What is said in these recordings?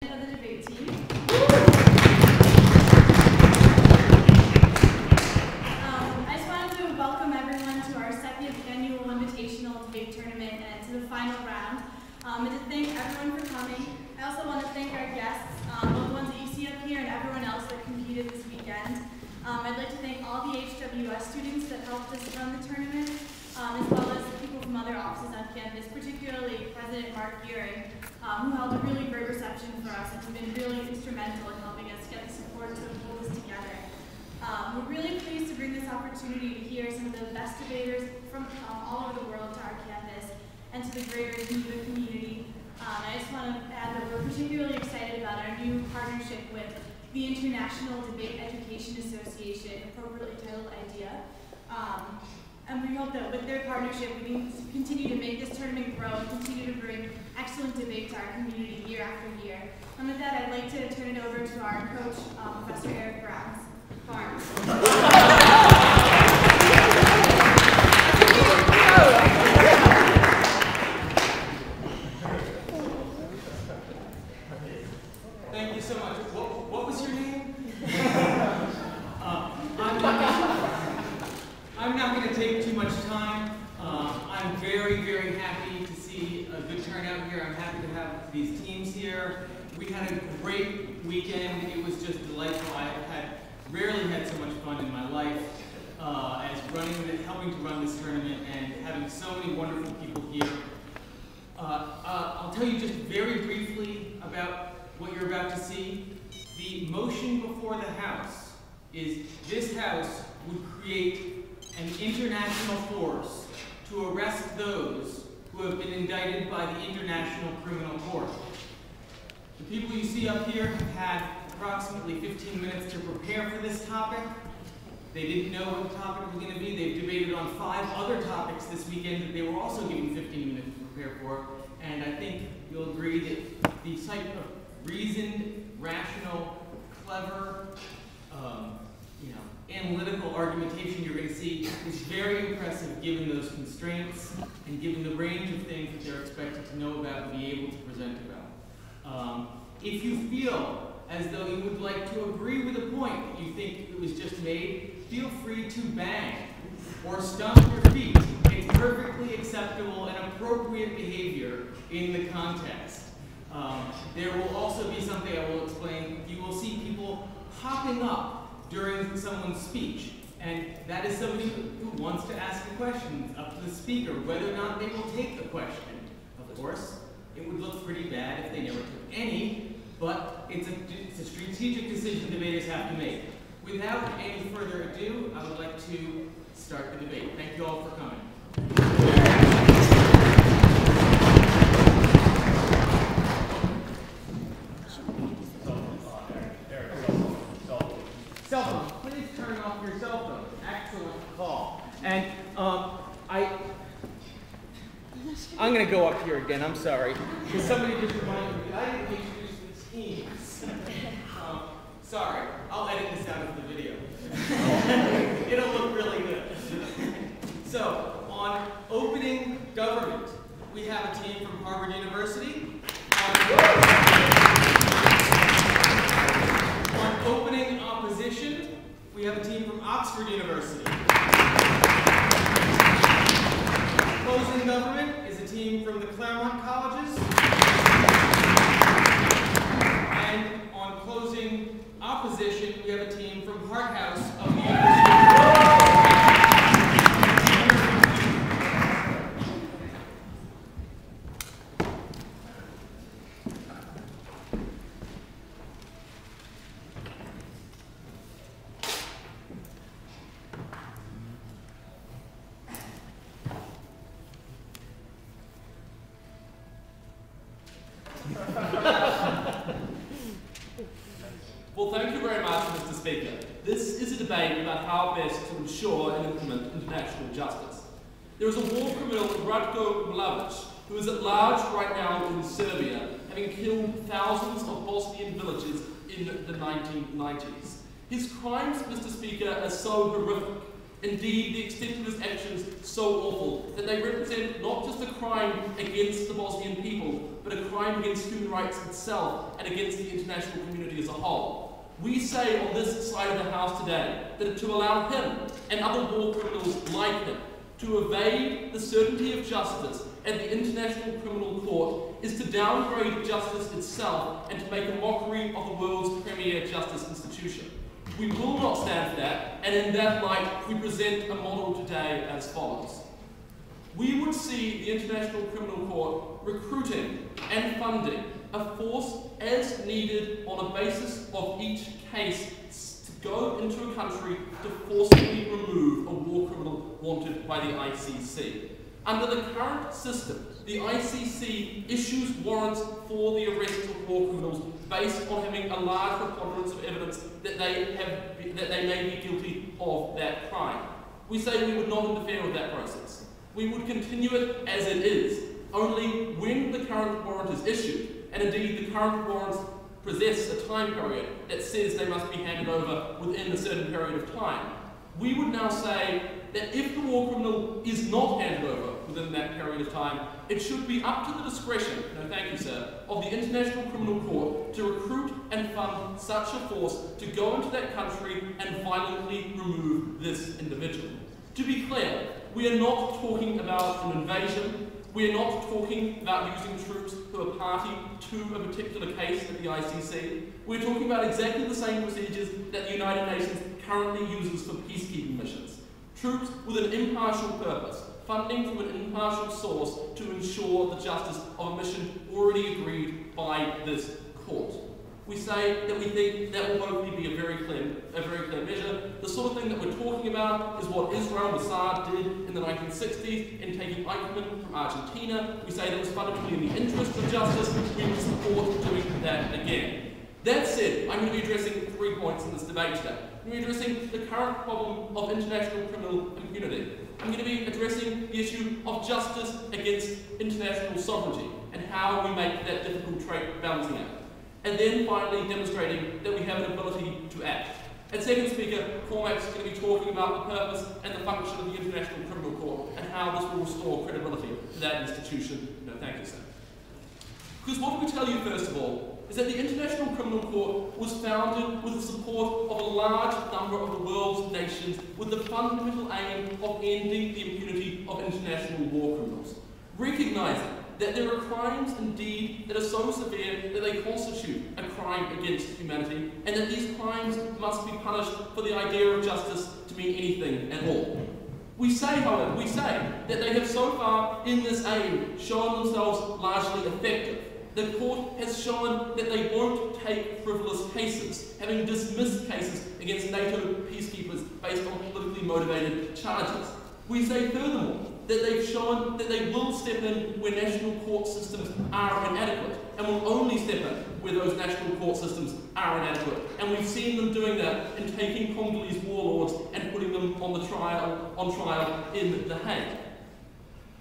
Of the debate team. I just wanted to welcome everyone to our second annual invitational debate tournament and to the final round. And to thank everyone for coming. I also want to thank our guests, both the ones that you see up here and everyone else that competed this weekend. I'd like to thank all the HWS students that helped us run the tournament, as well as the people from other offices on campus, particularly President Mark Gearing, who held a really great reception for us and has been really instrumental in helping us get the support to pull this together. We're really pleased to bring this opportunity to hear some of the best debaters from all over the world to our campus and to the greater Geneva community. I just want to add that we're particularly excited about our new partnership with the International Debate Education Association, appropriately titled IDEA. And we hope that with their partnership, we can continue to make this tournament grow and continue to bring excellent debate to our community year after year. And with that, I'd like to turn it over to our coach, Professor Eric Barnes. Thank you so much. What was your name? I'm not going to take too much time. I'm very, very happy to see a good turnout here. I'm happy to have these teams here. We had a great weekend. It was just delightful. I had rarely had so much fun in my life as helping to run this tournament and having so many wonderful people here. I'll tell you just very briefly about what you're about to see. The motion before the House is this House would create an international force to arrest those who have been indicted by the International Criminal Court. The people you see up here have had approximately 15 minutes to prepare for this topic. They didn't know what the topic was going to be. They've debated on 5 other topics this weekend that they were also given 15 minutes to prepare for. And I think you'll agree that the type of reasoned, rational, clever, analytical argumentation you're going to see is very impressive given those constraints and given the range of things that they're expected to know about and be able to present about. If you feel as though you would like to agree with a point that you think it was just made, feel free to bang or stomp your feet. It's perfectly acceptable and appropriate behavior in the context. There will also be something I will explain. You will see people hopping up during someone's speech, and that is somebody who wants to ask a question. It's up to the speaker whether or not they will take the question. Of course, it would look pretty bad if they never took any, but it's a strategic decision debaters have to make. Without any further ado, I would like to start the debate. Thank you all for coming. Cell phone. Please turn off your cell phone. Excellent call. And I'm going to go up here again. I'm sorry. Because somebody just reminded me that I didn't introduce the teams. Sorry. I'll edit this out of the video. It'll look really good. So, on opening government, we have a team from Harvard University. On opening opposition, we have a team from Oxford University. Closing government is a team from the Claremont Colleges. And on closing opposition, we have a team from Hart House of the University of Well, thank you very much, Mr. Speaker. This is a debate about how best to ensure and implement international justice. There is a war criminal, Govt William, who is at large right now in Serbia, having killed thousands of Bosnian villagers in the 1990s. His crimes, Mr. Speaker, are so horrific Indeed, the extent of his actions so awful that they represent not just a crime against the Bosnian people, but a crime against human rights itself and against the international community as a whole. We say on this side of the House today that to allow him and other war criminals like him to evade the certainty of justice at the International Criminal Court is to downgrade justice itself and to make a mockery of the world's premier justice institution. We will not stand for that, and in that light, we present a model today as follows. We would see the International Criminal Court recruiting and funding a force as needed on a basis of each case to go into a country to forcibly remove a war criminal wanted by the ICC. Under the current system, the ICC issues warrants for the arrest of war criminals based on having a large preponderance of evidence that they may be guilty of that crime. We say we would not interfere with that process. We would continue it as it is, only when the current warrant is issued, and indeed the current warrants possess a time period that says they must be handed over within a certain period of time. We would now say that if the war criminal is not handed over within that period of time, it should be up to the discretion, no thank you sir, of the International Criminal Court to recruit and fund such a force to go into that country and violently remove this individual. To be clear, we are not talking about an invasion. We are not talking about using troops who are party to a particular case at the ICC. We're talking about exactly the same procedures that the United Nations currently uses for peacekeeping missions. Troops with an impartial purpose, funding from an impartial source to ensure the justice of a mission already agreed by this court. We say that we think that will hopefully be a very clear measure. The sort of thing that we're talking about is what Israel Mossad did in the 1960s in taking Eichmann from Argentina. We say that was fundamentally in the interest of justice. We would support doing that again. That said, I'm going to be addressing 3 points in this debate today. I'm going to be addressing the current problem of international criminal impunity. I'm going to be addressing the issue of justice against international sovereignty and how we make that difficult trait balancing act. And then finally demonstrating that we have an ability to act. And second speaker, Cormac's going to be talking about the purpose and the function of the International Criminal Court and how this will restore credibility to that institution. No, thank you, sir. Because what we tell you, first of all, is that the International Criminal Court was founded with the support of a large number of the world's nations with the fundamental aim of ending the impunity of international war criminals. Recognizing that there are crimes indeed that are so severe that they constitute a crime against humanity, and that these crimes must be punished for the idea of justice to mean anything at all. We say, however, that they have so far in this aim shown themselves largely effective. The court has shown that they won't take frivolous cases, having dismissed cases against NATO peacekeepers based on politically motivated charges. We say furthermore that they've shown that they will step in where national court systems are inadequate, and will only step in where those national court systems are inadequate. And we've seen them doing that in taking Congolese warlords and putting them on trial in The Hague.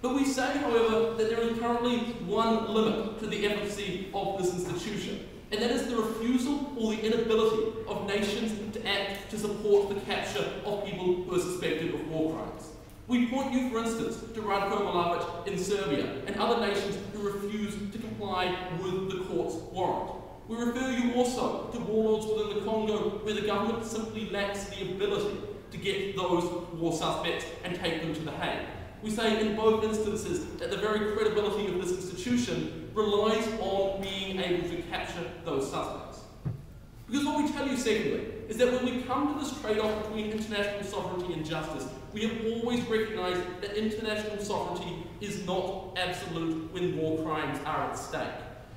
But we say, however, that there is currently one limit to the efficacy of this institution, and that is the refusal or the inability of nations to act to support the capture of people who are suspected of war crimes. We point you, for instance, to Ratko Mladic in Serbia and other nations who refuse to comply with the court's warrant. We refer you also to warlords within the Congo where the government simply lacks the ability to get those war suspects and take them to The Hague. We say in both instances that the very credibility of this institution relies on being able to capture those suspects. Because what we tell you, secondly, is that when we come to this trade-off between international sovereignty and justice, we have always recognized that international sovereignty is not absolute when war crimes are at stake.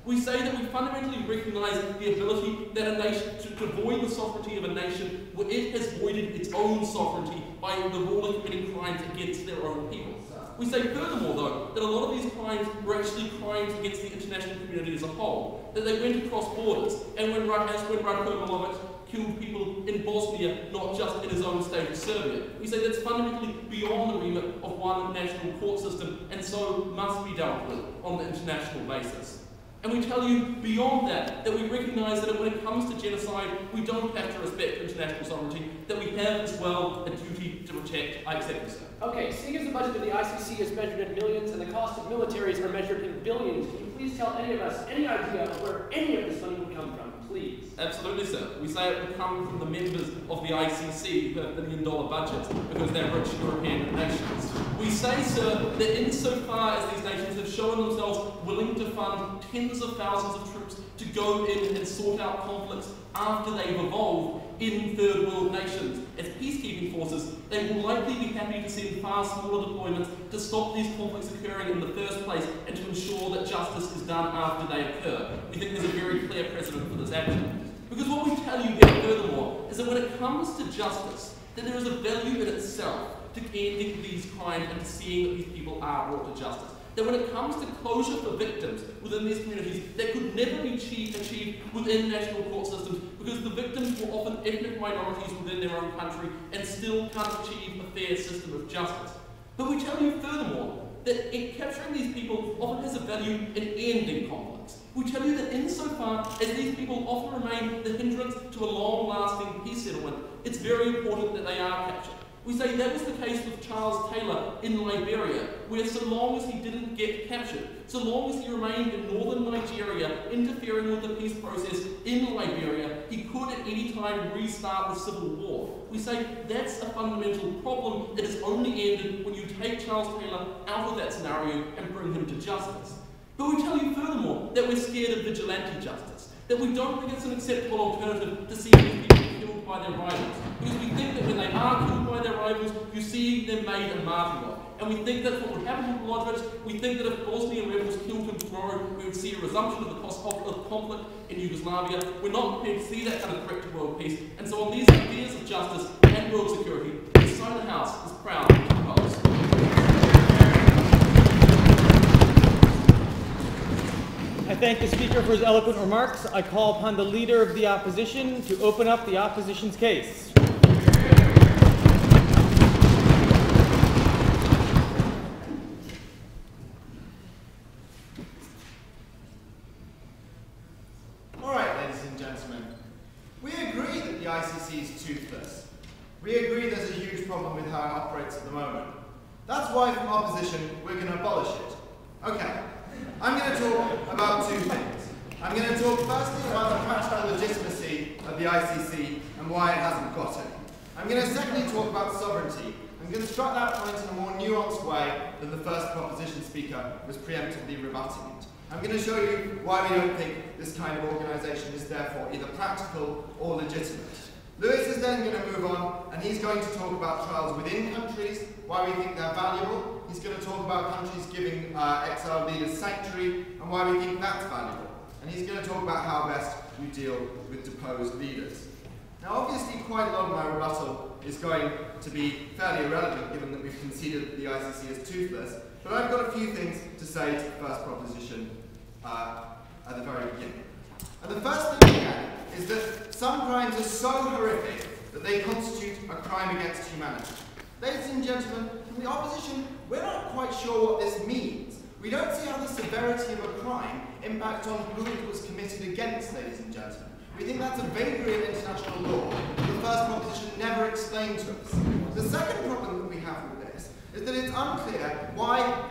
We say that we fundamentally recognize the ability that a nation to void the sovereignty of a nation where it has voided its own sovereignty by the ruler committing crimes against their own people. We say furthermore, though, that a lot of these crimes were actually crimes against the international community as a whole, that they went across borders, and when Ratko Mladic killed people in Bosnia, not just in his own state of Serbia. We say that's fundamentally beyond the remit of one national court system, and so must be dealt with on the international basis. And we tell you beyond that, that we recognise that when it comes to genocide, we don't have to respect international sovereignty, that we have as well a duty to to protect. I accept you, sir. Okay, seeing as the budget of the ICC is measured in millions and the cost of militaries are measured in billions, can you please tell any of us any idea of where any of this money would come from, please? Absolutely, sir. We say it would come from the members of the ICC who have billion-dollar budgets because they're rich European nations. We say, sir, that insofar as these nations have shown themselves willing to fund tens of thousands of troops to go in and sort out conflicts after they've evolved in third world nations as peacekeeping forces, they will likely be happy to send far smaller deployments to stop these conflicts occurring in the first place and to ensure that justice is done after they occur. We think there's a very clear precedent for this action. Because what we tell you here furthermore is that when it comes to justice, that there is a value in itself to ending these crimes and to seeing that these people are brought to justice. That when it comes to closure for victims within these communities, that could never be achieved within national court systems because the victims were often ethnic minorities within their own country and still can't achieve a fair system of justice. But we tell you furthermore that in capturing these people often has a value in ending conflicts. We tell you that insofar as these people often remain the hindrance to a long-lasting peace settlement, it's very important that they are captured. We say that was the case with Charles Taylor in Liberia, where so long as he didn't get captured, so long as he remained in northern Nigeria interfering with the peace process in Liberia, he could at any time restart the civil war. We say that's a fundamental problem that is only ended when you take Charles Taylor out of that scenario and bring him to justice. But we tell you furthermore that we're scared of vigilante justice, that we don't think it's an acceptable alternative to see these people killed by their rivals, because we think that when they are killed by their rivals, you see them made a martyr of. And we think that's what would happen to Milosevic. We think that if Bosnian rebels killed him tomorrow, we would see a resumption of the conflict in Yugoslavia. We're not prepared to see that kind of threat to world peace. And so on these ideas of justice and world security, the Silent House is proud to propose. I thank the Speaker for his eloquent remarks. I call upon the Leader of the Opposition to open up the Opposition's case. All right, ladies and gentlemen. We agree that the ICC is toothless. We agree there's a huge problem with how it operates at the moment. That's why, from opposition, we're going to abolish it. Okay. I'm going to talk about two things. I'm going to talk firstly about the practical legitimacy of the ICC and why it hasn't got any. I'm going to secondly talk about sovereignty. I'm going to strike that point in a more nuanced way than the first proposition speaker was preemptively rebutting it. I'm going to show you why we don't think this kind of organisation is therefore either practical or legitimate. Lewis is then going to move on, and he's going to talk about trials within countries, why we think they're valuable. He's going to talk about countries giving exiled leaders sanctuary, and why we think that's valuable. And he's going to talk about how best you deal with deposed leaders. Now, obviously, quite a lot of my rebuttal is going to be fairly irrelevant, given that we've conceded that the ICC is toothless, but I've got a few things to say to the first proposition at the very beginning. And the first thing again is that some crimes are so horrific that they constitute a crime against humanity. Ladies and gentlemen, from the opposition, we're not quite sure what this means. We don't see how the severity of a crime impacts on who it was committed against, ladies and gentlemen. We think that's a vagary of international law that the first proposition never explained to us. The second problem that we have with this is that it's unclear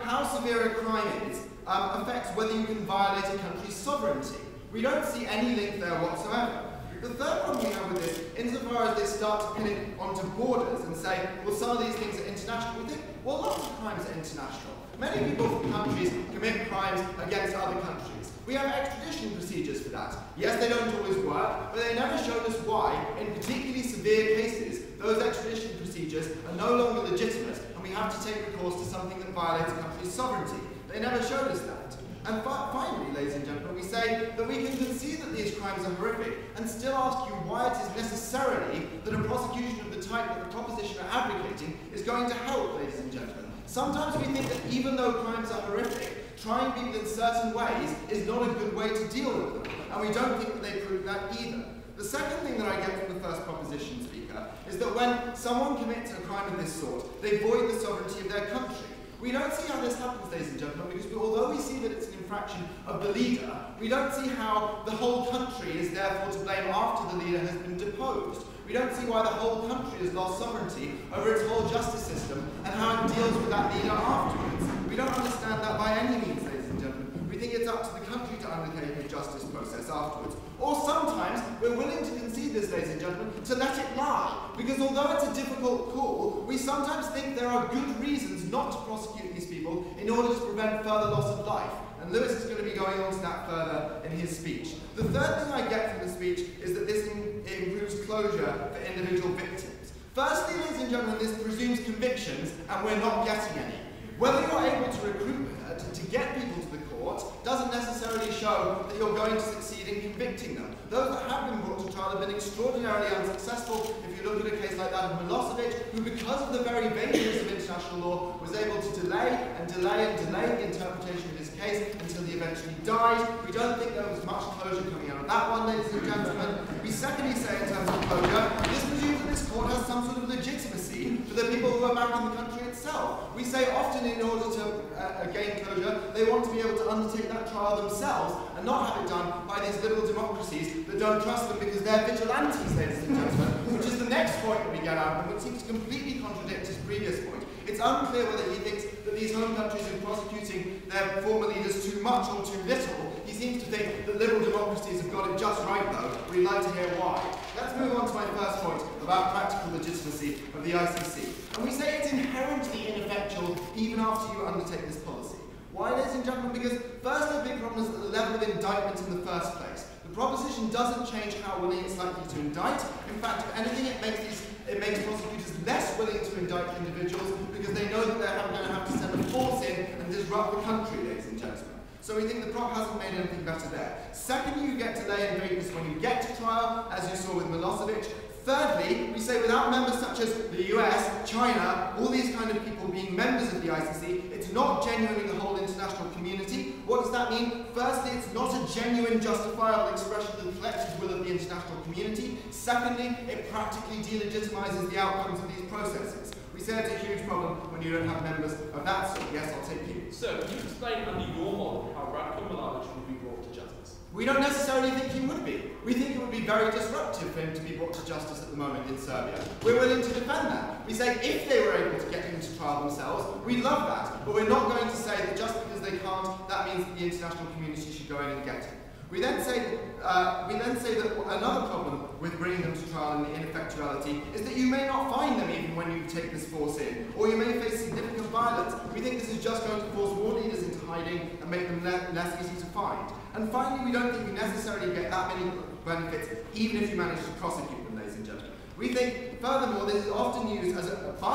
how severe a crime is affects whether you can violate a country's sovereignty. We don't see any link there whatsoever. The third problem we have with this, insofar as they start to pin it onto borders and say, well, some of these things are international, we think, well, lots of crimes are international. Many people from countries commit crimes against other countries. We have extradition procedures for that. Yes, they don't always work, but they never showed us why, in particularly severe cases, those extradition procedures are no longer legitimate, and we have to take recourse to something that violates a country's sovereignty. They never showed us that. And finally, ladies and gentlemen, we say that we can concede that these crimes are horrific and still ask you why it is necessarily that a prosecution of the type that the proposition are advocating is going to help, ladies and gentlemen. Sometimes we think that even though crimes are horrific, trying people in certain ways is not a good way to deal with them, and we don't think that they prove that either. The second thing that I get from the first proposition speaker is that when someone commits a crime of this sort, they void the sovereignty of their country. We don't see how this happens, ladies and gentlemen, because although we see that it's an infraction of the leader, we don't see how the whole country is therefore to blame after the leader has been deposed. We don't see why the whole country has lost sovereignty over its whole justice system and how it deals with that leader afterwards. We don't understand that by any means, ladies and gentlemen. We think it's up to the country to undertake a justice process afterwards. Or sometimes we're willing to concede this, ladies and gentlemen, to let it lie. Because although it's a difficult call, we sometimes think there are good reasons not to prosecute these people in order to prevent further loss of life. And Lewis is going to be going on to that further in his speech. The third thing I get from the speech is that this improves closure for individual victims. Firstly, ladies and gentlemen, this presumes convictions, and we're not getting any. Whether you're able to recruit to get people to the court doesn't necessarily show that you're going to succeed in convicting them. Those that have been brought to trial have been extraordinarily unsuccessful. If you look at a case like that of Milosevic, who because of the very vagaries of international law was able to delay the interpretation of his case until he eventually died. We don't think there was much closure coming out of that one, ladies and gentlemen. We secondly say in terms of closure, this presumes that this court has some sort of legitimacy for the people who are back in the country itself. We say often in order to gain closure, they want to be able to undertake that trial themselves and not have it done by these liberal democracies that don't trust them because they're vigilantes, ladies and gentlemen, which is the next point that we get out of, and which seems to completely contradict his previous point. It's unclear whether he thinks that these home countries are prosecuting their former leaders too much or too little. He seems to think that liberal democracies have got it just right, though. We'd like to hear why. Let's move on to my first point about practical legitimacy of the ICC. And we say it's inherently ineffectual even after you undertake this policy. Why, ladies and gentlemen? Because first, the big problem is at the level of indictment in the first place. The proposition doesn't change how willing it's likely to indict. In fact, if anything, it makes prosecutors less willing to indict individuals because they know that they're going to have to send a force in and disrupt the country, ladies and gentlemen. So we think the prop hasn't made anything better there. Secondly, you get delay in vagueness when you get to trial, as you saw with Milosevic. Thirdly, we say without members such as the US, China, all these kind of people being members of the ICC, it's not genuinely the whole international community. What does that mean? Firstly, it's not a genuine, justifiable expression of the collective will of the international community. Secondly, it practically delegitimizes the outcomes of these processes. We say it's a huge problem when you don't have members of that sort. Yes, I'll take you. So, can you explain under your model how Ratko Mladic would be brought to justice? We don't necessarily think he would be. We think it would be very disruptive for him to be brought to justice at the moment in Serbia. We're willing to defend that. We say if they were able to get him to trial themselves, we'd love that. But we're not going to say that just because they can't, that means that the international community should go in and get him. We then say that another problem with bringing them to trial and the ineffectuality is that you may not find them even when you take this force in, or you may face significant violence. We think this is just going to force more leaders into hiding and make them less easy to find. And finally, we don't think you necessarily get that many benefits even if you manage to prosecute them, ladies and gentlemen. We think, furthermore, this is often used by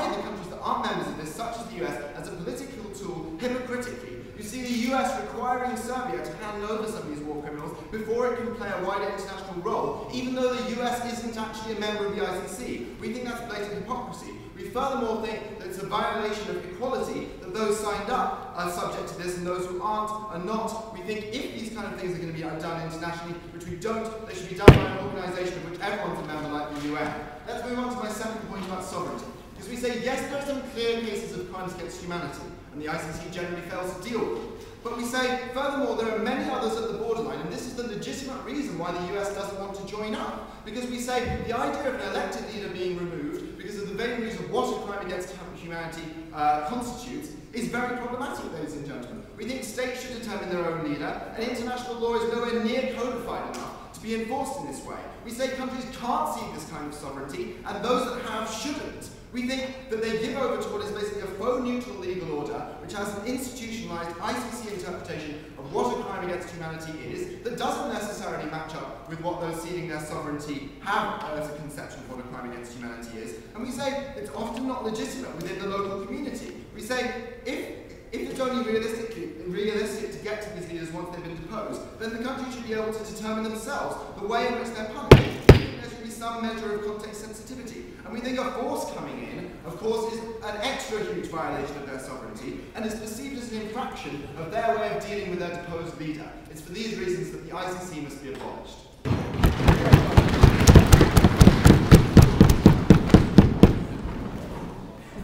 the countries that aren't members of this, such as the US, as a political tool hypocritically. You see the US requiring Serbia to hand over some of these war criminals before it can play a wider international role, even though the US isn't actually a member of the ICC. We think that's blatant hypocrisy. We furthermore think that it's a violation of equality that those signed up are subject to this and those who aren't are not. We think if these kind of things are going to be done internationally, which we don't, they should be done by an organisation of which everyone's a member like the UN. Let's move on to my second point about sovereignty. Because we say, yes, there are some clear cases of crimes against humanity, and the ICC generally fails to deal with them. But we say, furthermore, there are many others at the borderline, and this is the legitimate reason why the US doesn't want to join up. Because we say the idea of an elected leader being removed because of the vagaries of what a crime against humanity constitutes is very problematic, ladies and gentlemen. We think states should determine their own leader, and international law is nowhere near codified enough to be enforced in this way. We say countries can't seek this kind of sovereignty, and those that have shouldn't. We think that they give over to what is basically a faux neutral legal order, which has an institutionalized ICC interpretation of what a crime against humanity is, that doesn't necessarily match up with what those ceding their sovereignty have as a conception of what a crime against humanity is. And we say it's often not legitimate within the local community. We say if it's only realistic to get to these leaders once they've been deposed, then the country should be able to determine themselves the way in which they're punished. There should be some measure of context sensitivity. And we think a force coming in, of course, is an extra huge violation of their sovereignty and is perceived as an infraction of their way of dealing with their deposed leader. It's for these reasons that the ICC must be abolished.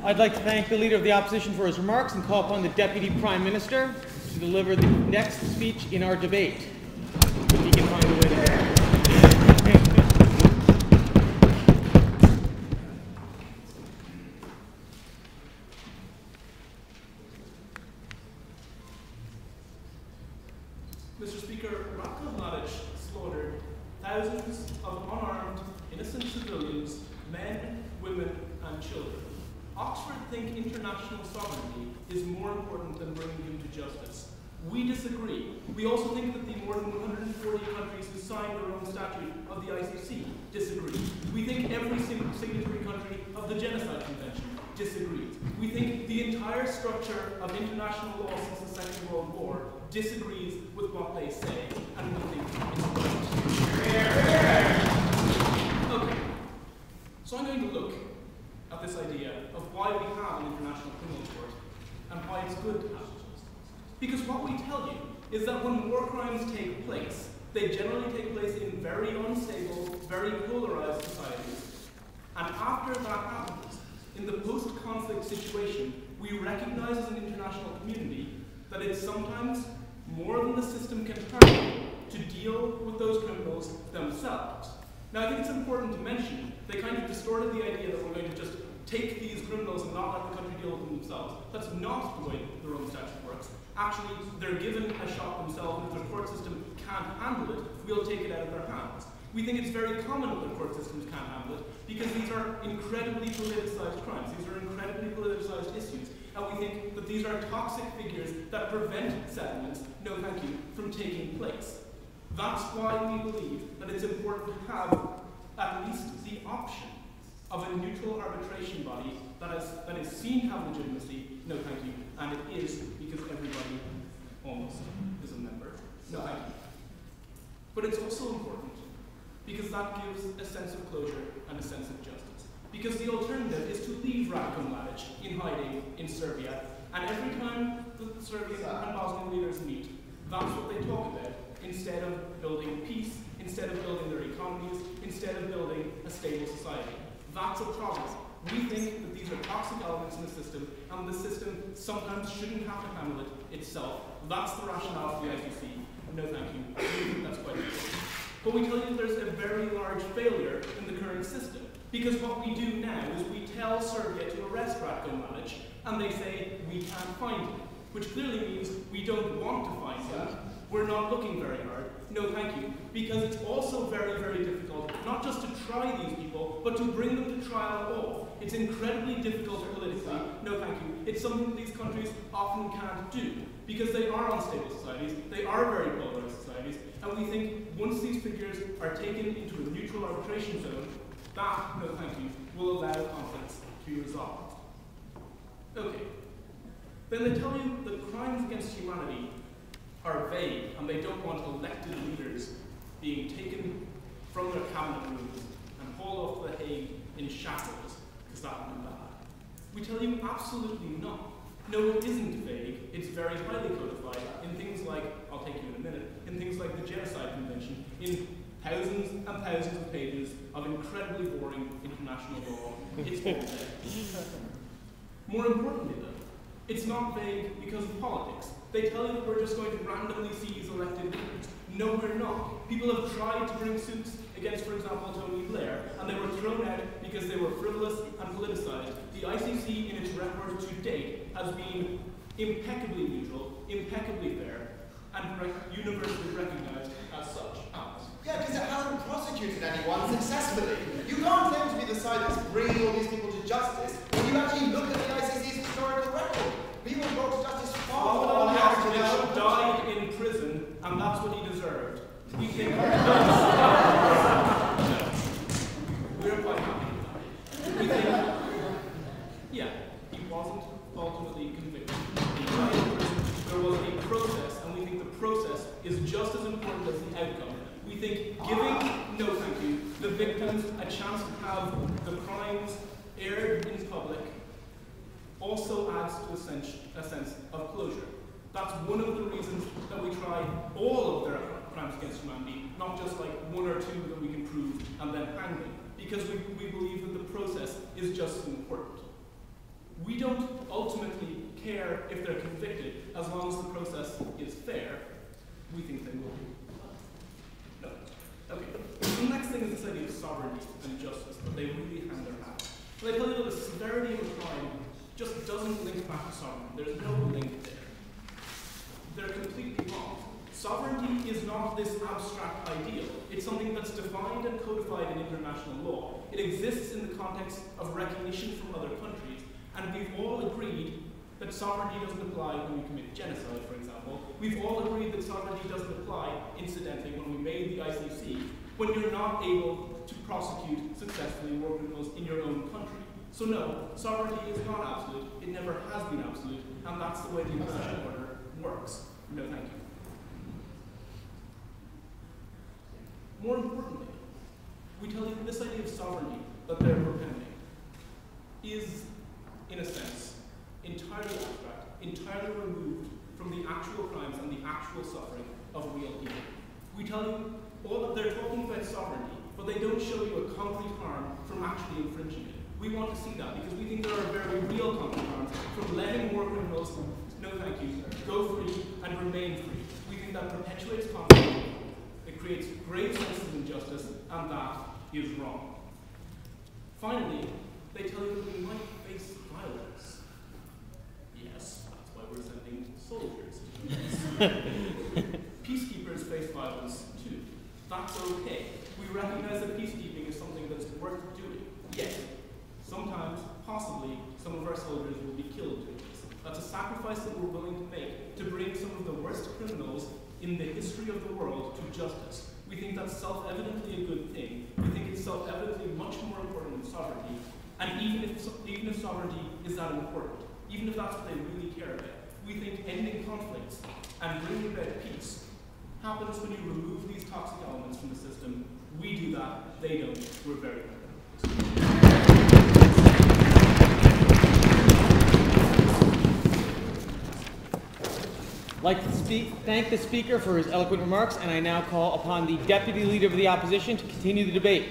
I'd like to thank the Leader of the Opposition for his remarks and call upon the Deputy Prime Minister to deliver the next speech in our debate. If he can find a way to do it. Mr. Speaker, Ratko Mladic slaughtered thousands of unarmed, innocent civilians, men, women, and children. Oxford think international sovereignty is more important than bringing him to justice. We disagree. We also think that the more than 140 countries who signed the Rome Statute of the ICC disagree. We think every single signatory country of the Genocide Convention disagrees. We think the entire structure of international law since the Second World War disagrees with what they say, and we think it's right. Okay, so I'm going to look at this idea of why we have an international criminal court and why it's good to have it. Because what we tell you is that when war crimes take place, they generally take place in very unstable, very polarized societies. And after that happens, in the post-conflict situation, we recognize as an international community that it's sometimes more than the system can handle to deal with those criminals themselves. Now, I think it's important to mention, they kind of distorted the idea that we're going to just take these criminals and not let the country deal with them themselves. That's not the way the Rome Statute works. Actually, they're given a shot themselves, and if the court system can't handle it, we'll take it out of their hands. We think it's very common that the court systems can't handle it, because these are incredibly politicized crimes. These are incredibly politicized issues. And we think that these are toxic figures that prevent settlements, no thank you, from taking place. That's why we believe that it's important to have at least the option of a neutral arbitration body that is seen to have legitimacy, no thank you, and it is because everybody almost is a member, no thank you. But it's also important because that gives a sense of closure and a sense of justice. Because the alternative is to leave Ratko Mladic in hiding in Serbia, and every time the Serbian and Bosnian leaders meet, that's what they talk about, instead of building peace, instead of building their economies, instead of building a stable society. That's a problem. We think that these are toxic elements in the system, and the system sometimes shouldn't have to handle it itself. That's the rationale for the ICC. No thank you. We think that's quite important. But we tell you there's a very large failure in the current system. Because what we do now is we tell Serbia to arrest Ratko Mladic, and they say, we can't find him. Which clearly means we don't want to find him. We're not looking very hard. No thank you. Because it's also very, very difficult, not just to try these people, but to bring them to trial at all. It's incredibly difficult politically. No thank you. It's something that these countries often can't do. Because they are unstable societies, they are very polarized societies, and we think once these figures are taken into a neutral arbitration zone, that, no thank you, will allow conflicts to be resolved. Okay. Then they tell you that crimes against humanity are vague, and they don't want elected leaders being taken from their cabinet rooms and hauled off to The Hague in shackles, because that would be bad. We tell you absolutely not. No, it isn't vague. It's very highly codified in things like, I'll take you in a minute, in things like the Genocide Convention, in thousands and thousands of pages of incredibly boring international law. It's all there. More importantly, though, it's not vague because of politics. They tell you that we're just going to randomly seize elected leaders. No, we're not. People have tried to bring suits against, for example, Tony Blair, and they were thrown out because they were frivolous and politicized. The ICC, in its record to date, has been impeccably neutral, impeccably fair, and universally recognized as such. Yeah, because it hasn't prosecuted anyone successfully. You can't claim to be the side that's bringing all these people to justice when you actually look at the ICC's historical record. People brought to justice far more on average than Mladic died in prison, and that's what he deserved. We think we're quite happy with that. We think, yeah, he wasn't ultimately convicted. He died in prison. There was a process, and we think the process is just as important as the outcome. We think giving, no thank you, the victims a chance to have the crimes aired in public also adds to a sense of closure. That's one of the reasons that we try all of their crimes against humanity, not just like one or two that we can prove and then hang them, because we believe that the process is just as important. We don't ultimately care if they're convicted as long as the process is fair. We think they will be. No. Okay. The next thing is this idea of sovereignty and justice, that they really hang their hat. Well, they tell you that the severity of a crime just doesn't link back to sovereignty. There's no link there. They're completely wrong. Sovereignty is not this abstract ideal. It's something that's defined and codified in international law. It exists in the context of recognition from other countries, and we've all agreed that sovereignty doesn't apply when we commit genocide, for example. We've all agreed that sovereignty doesn't apply, incidentally, when we made the ICC, when you're not able to prosecute successfully war criminals in your own country. So no, sovereignty is not absolute, it never has been absolute, and that's the way the international order works. No, thank you. More importantly, we tell you that this idea of sovereignty that they're propounding is, in a sense, entirely abstract, entirely removed from the actual crimes and the actual suffering of real people. We tell you all that they're talking about sovereignty, but they don't show you a concrete harm from actually infringing it. We want to see that because we think there are very real concrete harms from letting war criminals, no thank you, go free and remain free. We think that perpetuates conflict, it creates great sense of injustice, and that is wrong. Finally, they tell you that we might face violence. Yes, that's why we're sending soldiers to Peacekeepers face violence too. That's okay. We recognize that peacekeeping is something that's worth doing. Yes, sometimes, possibly, some of our soldiers will be killed doing this. That's a sacrifice that we're willing to make to bring some of the worst criminals in the history of the world to justice. We think that's self-evidently a good thing. We think it's self-evidently much more important than sovereignty. And even if sovereignty is that important, even if that's what they really care about, we think ending conflicts and bringing about peace happens when you remove these toxic elements from the system. We do that, they don't. We're very I'd like to thank the speaker for his eloquent remarks, and I now call upon the Deputy Leader of the Opposition to continue the debate.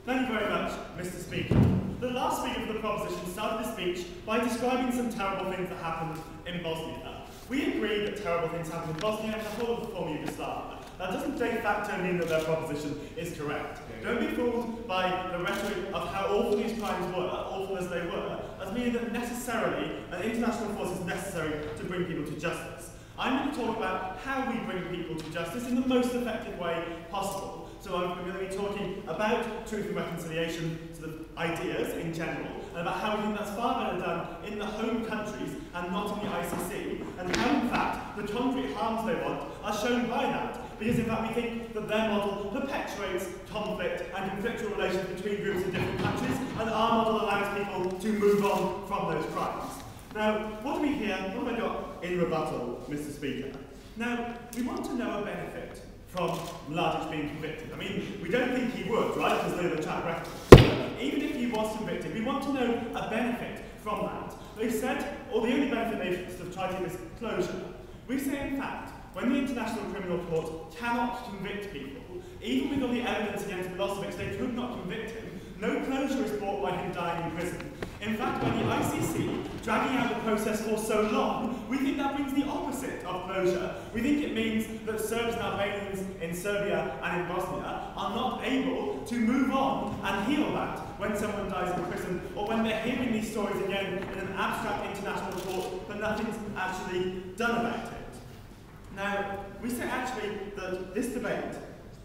Thank you very much, Mr. Speaker. The last speaker for the proposition started his speech by describing some terrible things that happened in Bosnia. We agree that terrible things happened in Bosnia and the whole of the former Yugoslavia. That doesn't de facto mean that their proposition is correct. Don't be fooled by the rhetoric of how awful these crimes were, awful as they were, as meaning that necessarily an international force is necessary to bring people to justice. I'm going to talk about how we bring people to justice in the most effective way possible. So I'm going to be talking about truth and reconciliation, sort of ideas in general, and about how we think that's far better done in the home countries and not in the ICC, and how in fact the concrete harms they want are shown by that. Because in fact we think that their model perpetuates conflict and conflictual relations between groups in different countries, and our model allows people to move on from those crimes. Now, what do we hear? What have I got in rebuttal, Mr. Speaker? Now, we want to know a benefit from Mladic being convicted. I mean, we don't think he would, right, because they're the track record. Even if he was convicted, we want to know a benefit from that. They said, or the only benefit they've sort of tried to give is closure. We say, in fact, when the International Criminal Court cannot convict people, even with all the evidence against Milosevic, they could not convict him, no closure is brought by him dying in prison. In fact, when the ICC dragging out the process for so long, we think that brings the opposite of closure. We think it means that Serbs and Albanians in Serbia and in Bosnia are not able to move on and heal that when someone dies in prison, or when they're hearing these stories again in an abstract international court, but nothing's actually done about it. Now, we say actually that this debate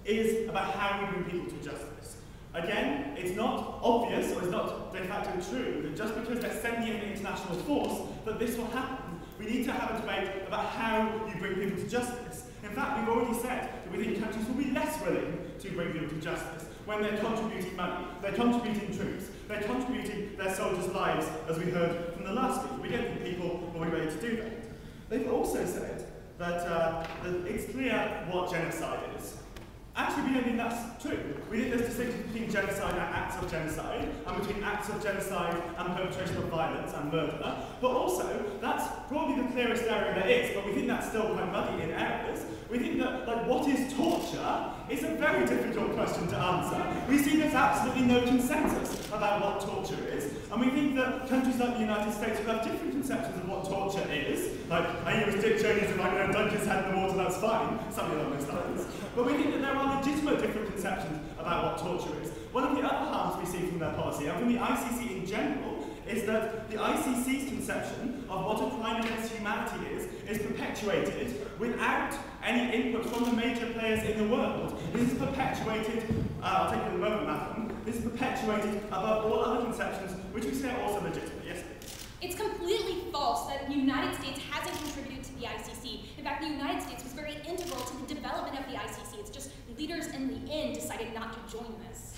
is about how we bring people to justice. Again, it's not obvious, or it's not de facto true, that just because they're sending in an international force, that this will happen. We need to have a debate about how you bring people to justice. In fact, we've already said that we think countries will be less willing to bring people to justice when they're contributing money, they're contributing troops, they're contributing their soldiers' lives, as we heard from the last speaker. We don't think people will be ready to do that. They've also said that it's clear what genocide is. Actually, we don't think that's true. We think there's distinction between genocide and acts of genocide, and between acts of genocide and perpetration of violence and murder. But also, that's probably the clearest area there is, but we think that's still quite muddy in areas. We think that, like, what is torture is a very difficult question to answer. We see there's absolutely no consensus about what torture is, and we think that countries like the United States will have different conceptions of what torture is. Like, I use Dick Cheney's, if I'm going to dunk his head in the water, that's fine, something along those lines. But we think that there are legitimate different conceptions about what torture is. One of the other harms we see from their policy, and from the ICC in general, is that the ICC's conception of what a crime against humanity is perpetuated without any input from the major players in the world. This is perpetuated, I'll take it in a moment, madam, this is perpetuated above all other conceptions, which we say are also legitimate. Yes, please. It's completely false that the United States hasn't contributed to the ICC. In fact, the United States was very integral to the development of the ICC. It's just leaders in the end decided not to join this.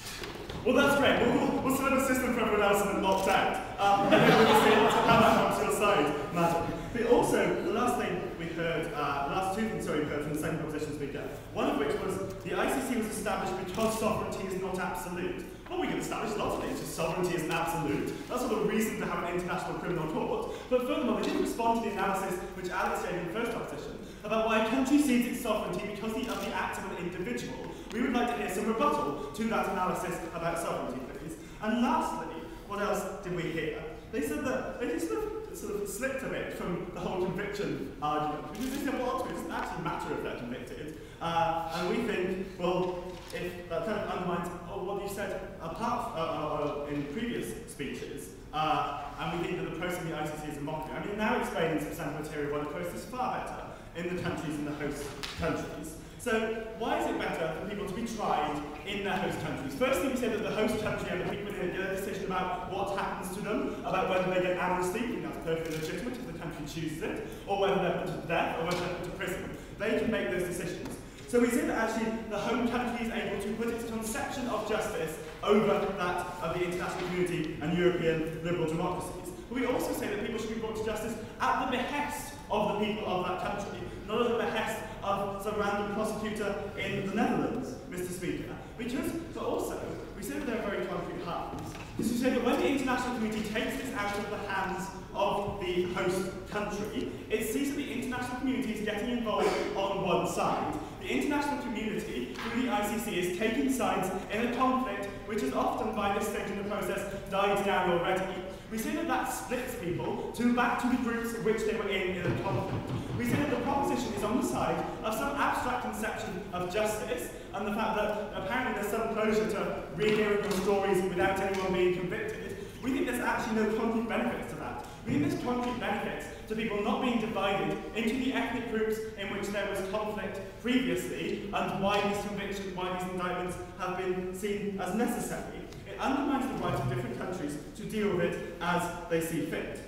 Well, that's great. We'll set up a system for everyone else and then locked out. And then we'll see how that comes to your side, madam. But also, the last thing we heard, the last two things, sorry, we heard from the second proposition speaker, one of which was the ICC was established because sovereignty is not absolute. Well, we can establish lots of things, just sovereignty isn't absolute. That's not a reason to have an international criminal court. But furthermore, they didn't respond to the analysis which Alex gave in the first proposition about why a country cedes its sovereignty because of the act of an individual. We would like to hear some rebuttal to that analysis about sovereignty, please. And lastly, what else did we hear? They said that they just sort of slipped a bit from the whole conviction argument, because they said, well, it doesn't actually matter if they're convicted. And we think, well, if that kind of undermines what you said apart in previous speeches, and we think that the process in the ICC is a mockery. I mean, now explaining substantive material why the process is far better in the countries in the host countries. So why is it better for people to be tried in their host countries? Firstly, we say that the host country and the people in it get a decision about what happens to them, about whether they get amnesty, I think that's perfectly legitimate if the country chooses it, or whether they're put to death, or whether they're put to prison. They can make those decisions. So we say that actually the home country is able to put its conception of justice over that of the international community and European liberal democracies. But we also say that people should be brought to justice at the behest of the people of that country, not at the behest of some random prosecutor in the Netherlands, Mr. Speaker. But also, we say that there are very concrete harms. Because we say that when the international community takes this out of the hands of the host country, it sees that the international community is getting involved on one side. The international community, through the ICC, is taking sides in a conflict which has often, by this stage in the process, died down already. We say that that splits people back to the groups which they were in a conflict. We say that the proposition is on the side of some abstract conception of justice, and the fact that apparently there's some closure to rehearing your stories without anyone being convicted. We think there's actually no concrete benefits to that. We think there's concrete benefits to people not being divided into the ethnic groups in which there was conflict previously, and why these convictions, why these indictments have been seen as necessary. It undermines the right of different countries to deal with it as they see fit.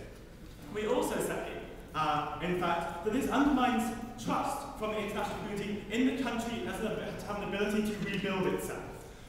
We also say, in fact, that this undermines trust from the international community in the country as to have an ability to rebuild itself.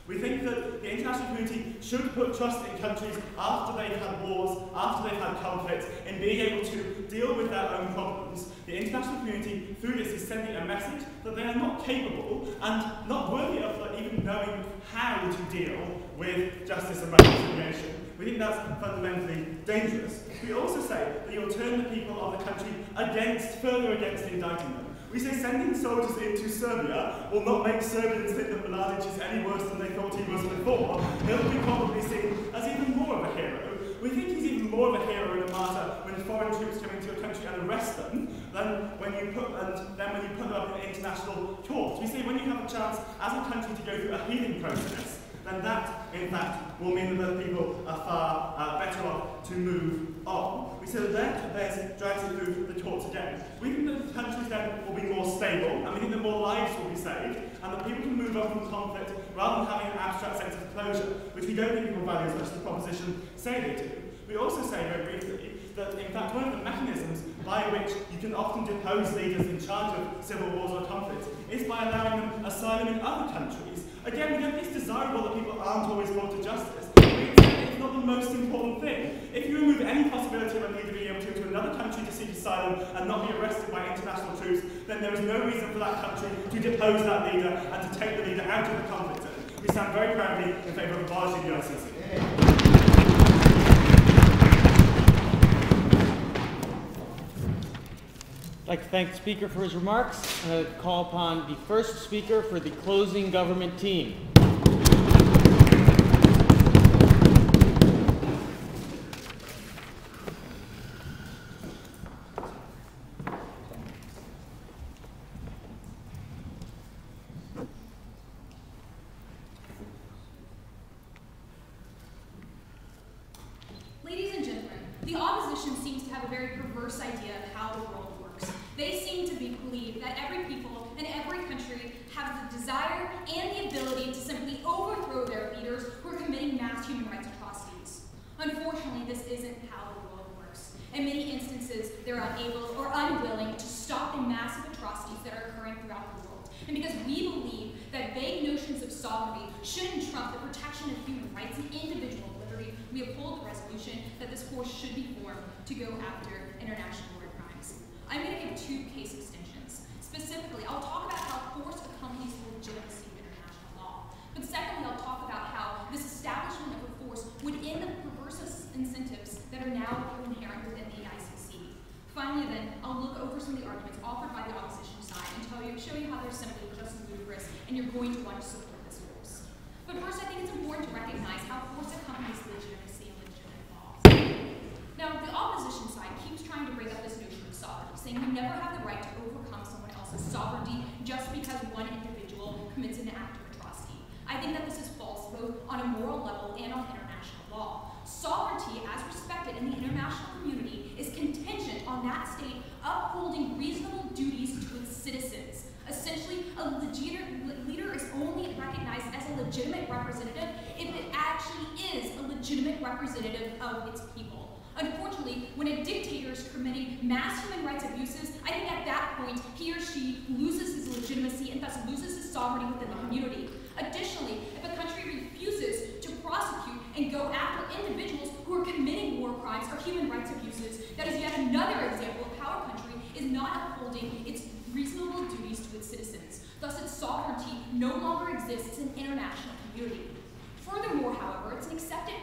We think that the international community should put trust in countries after they've had wars, after they've had conflicts, in being able to deal with their own problems. The international community, through this, is sending a message that they are not capable and not worthy of even knowing how to deal with justice and reconciliation. We think that's fundamentally dangerous. We also say that you'll turn the people of the country further against indicting them. We say sending soldiers into Serbia will not make Serbians think that Mladic is any worse than they thought he was before. He'll be probably seen as even more of a hero. We think he's even more of a hero and a martyr when foreign troops come into a country and arrest them than when you put them up in international courts. We say when you have a chance as a country to go through a healing process, then that, in fact, will mean that those people are far better off to move on. We say that there's drags it through the courts again. We think that the countries then will be more stable, and we think that more lives will be saved, and that people can move on from conflict rather than having an abstract sense of closure, which we don't think people value as much as the proposition say they do. We also say, very briefly, that in fact one of the mechanisms by which you can often depose leaders in charge of civil wars or conflicts is by allowing them asylum in other countries. Again, we don't think it's desirable that people aren't always brought to justice. It's not the most important thing. If you remove any possibility of a leader being able to go to another country to seek asylum and not be arrested by international troops, then there is no reason for that country to depose that leader and to take the leader out of the conflict zone. We stand very proudly in favour of abolishing the ICC. like to thank the speaker for his remarks. I'm going to call upon the first speaker for the closing government team. Ladies and gentlemen, the opposition seems to have a very perverse idea of how the world works. They seem to believe that every people and every country have the desire and the ability to simply overthrow their leaders who are committing mass human rights atrocities. Unfortunately, this isn't how the world works. In many instances, they're unable or unwilling to stop the massive atrocities that are occurring throughout the world. And because we believe that vague notions of sovereignty shouldn't trump the protection of human rights and individual liberty, we uphold the resolution that this force should be formed to go after international war crimes. I'm going to give 2 case extensions. Specifically, I'll talk about how force accompanies the legitimacy of international law. But secondly, I'll talk about how this establishment of a force would end the perverse incentives that are now inherent within the ICC. Finally, then, I'll look over some of the arguments offered by the opposition side and show you how they're simply just ludicrous, and you're going to want to support this force. But first, I think it's important to recognize how force accompanies legitimacy and legitimate laws. Now, the opposition side keeps trying to bring up this notion of sovereignty, saying we never have the right to overcome someone else's sovereignty just because one individual commits an act of atrocity. I think that this is false, both on a moral level and on international law. Sovereignty, as respected in the international community, is contingent on that state upholding reasonable duties to its citizens. Essentially, a leader is only recognized as a legitimate representative if it actually is a legitimate representative of its people. Unfortunately, when a dictator is committing mass human rights abuses, I think at that point he or she loses his legitimacy and thus loses his sovereignty within the community. Additionally, if a country refuses to prosecute and go after individuals who are committing war crimes or human rights abuses, that is yet another example of how a country is not upholding its reasonable duties to its citizens. Thus, its sovereignty no longer exists in international community. Furthermore, however, it's an accepted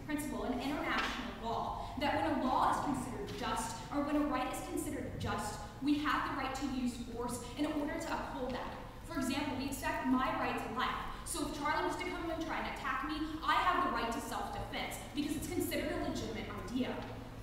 principle in international law that when a law is considered just, or when a right is considered just, we have the right to use force in order to uphold that. For example, we accept my right to life. So if Charlie was to come and try and attack me, I have the right to self-defense because it's considered a legitimate idea.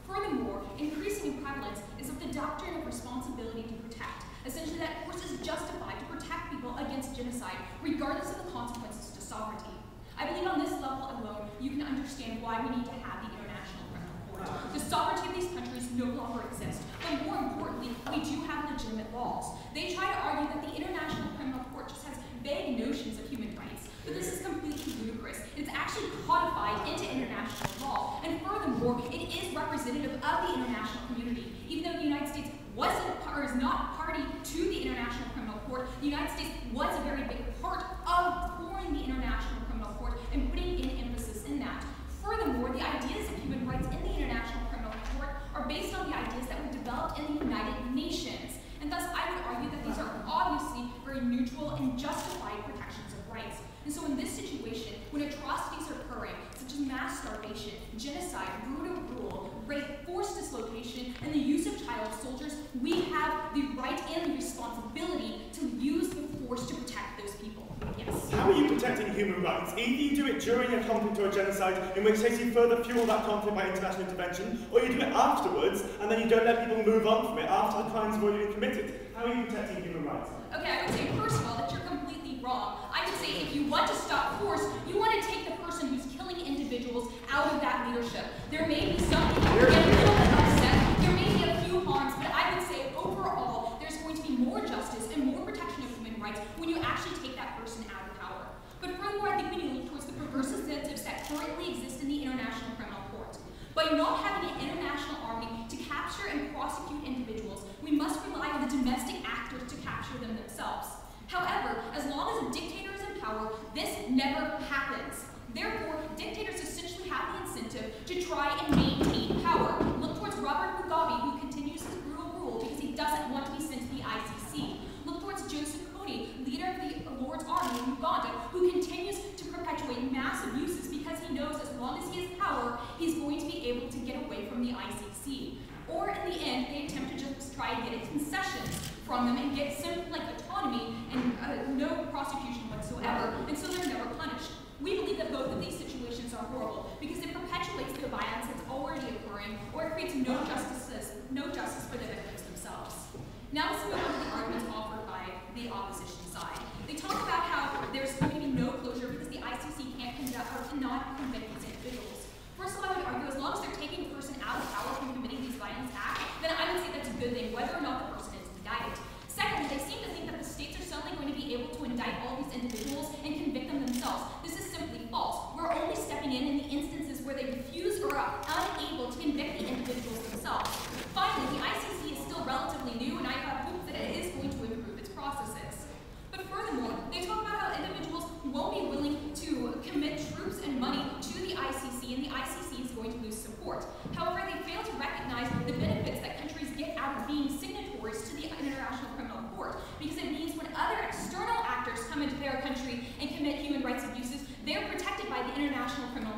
Furthermore, increasing in prevalence is of the doctrine of responsibility to protect. Essentially, that force is justified to protect people against genocide, regardless of the consequences to sovereignty. I believe on this level alone, you can understand why we need to have the International Criminal Court. The sovereignty of these countries no longer exists, but more importantly, we do have legitimate laws. They try to argue that the International Criminal Court just has vague notions of human rights, but this is completely ludicrous. It's actually codified into international law, and furthermore, it is representative of the international community. Even though the United States wasn't or is not party to the International Criminal Court, the United States was a very big part of forming the International Criminal Court and putting in emphasis in that. Furthermore, the ideas of human rights in the International Criminal Court are based on the ideas that were developed in the United Nations, and thus I would argue that these are obviously very neutral and justified protections of rights. And so in this situation, when atrocities are occurring, such as mass starvation, genocide, brutal rule, rape, forced dislocation, and the use of child soldiers, we have the right and the responsibility to use the force to protect those people. Yes. How are you protecting human rights? Either you do it during a conflict or a genocide, in which case you further fuel that conflict by international intervention, or you do it afterwards, and then you don't let people move on from it after the crimes have already been committed. How are you protecting human rights? Okay, I would say, first of all, that you're completely wrong. I would say if you want to stop force, you want to take the person who's killing individuals out of that leadership. There may be some people who get a little bit upset, there may be a few harms, but I would say overall, there's going to be more justice and more protection of human rights when you actually take that person out of power. But furthermore, I think we need to look towards the perverse incentives that currently exist in the International Criminal Court. By not having an international army to capture and prosecute individuals, we must rely on the domestic actors to capture them themselves. However, as long as a dictator is in power, this never happens. Therefore, dictators essentially have the incentive to try and maintain power. from them and get simple like autonomy and no prosecution whatsoever, and so they're never punished. We believe that both of these situations are horrible because it perpetuates the violence that's already occurring, or it creates no justice for the victims themselves. Now let's move on to the arguments offered by the opposition side. They talk about how there's going to be no closure because the ICC can't cannot convict these individuals. First of all, I would argue as long as they're taking the person out of power from committing these violent acts, then I would say that's a good thing, whether or not the person is indicted. Secondly, they seem to think that the states are suddenly going to be able to indict all these individuals and convict them themselves. This is simply false. We're only stepping in the instances where they refuse or are unable to convict the individuals themselves. Finally, the ICC is still relatively new, and I have hopes that it is going to improve its processes. But furthermore, they talk about how individuals won't be willing to commit troops and money to the ICC, and the ICC is going to lose support. However, they fail to recognize the benefits that countries get out of being signatories to the International Criminal Court, because it means when other external actors come into their country and commit human rights abuses, they're protected by the International Criminal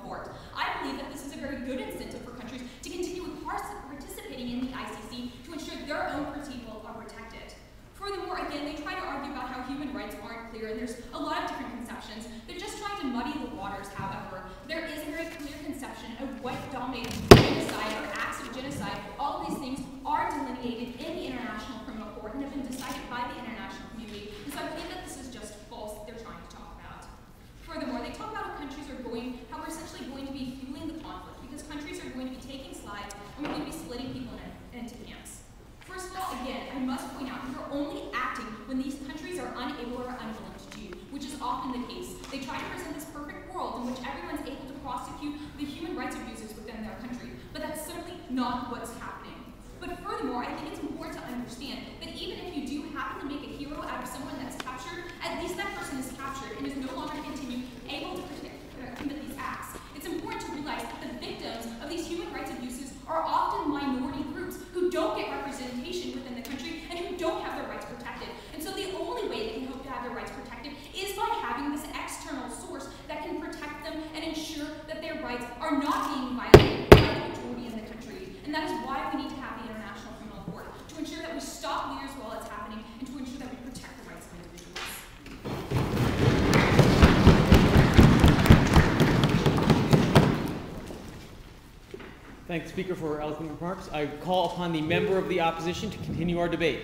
Court. I believe that this is a very good incentive for countries to continue participating in the ICC to ensure their own people are protected. Furthermore, again, they try to argue about how human rights aren't clear, and there's a lot of different conceptions. They're just trying to muddy the waters, however. There is a very clear conception of what dominates genocide or acts of genocide. All of these things are delineated in the International Criminal Court and have been decided by the international community. And so I believe that this is just false they're trying to talk about. Furthermore, they talk about how countries are how we're essentially going to be fueling the conflict because countries are going to be taking sides and we're going to be splitting people into camps. First of all, again, I must point out we are only acting when these countries are unable or unwilling to do, which is often the case. They try to present this perfect world in which everyone's able to prosecute the human rights abuses within their country, but that's simply not what's happening. But furthermore, I think it's important to understand that even if you do happen to make a hero out of someone that's captured, at least that person is captured and is no longer able to commit these acts. It's important to realize that the victims of these human rights abuses are often minority groups who don't get representation within the country and who don't have their rights protected. And so the only way they can hope to have their rights protected is by having this external source that can protect them and ensure that their rights are not being violated by the majority in the country. And that is why we need to have the International Criminal Court, to ensure that we stop leaders while it's happening and to ensure that we protect the rights of individuals. Thank the Speaker for her eloquent remarks. I call upon the member of the opposition to continue our debate.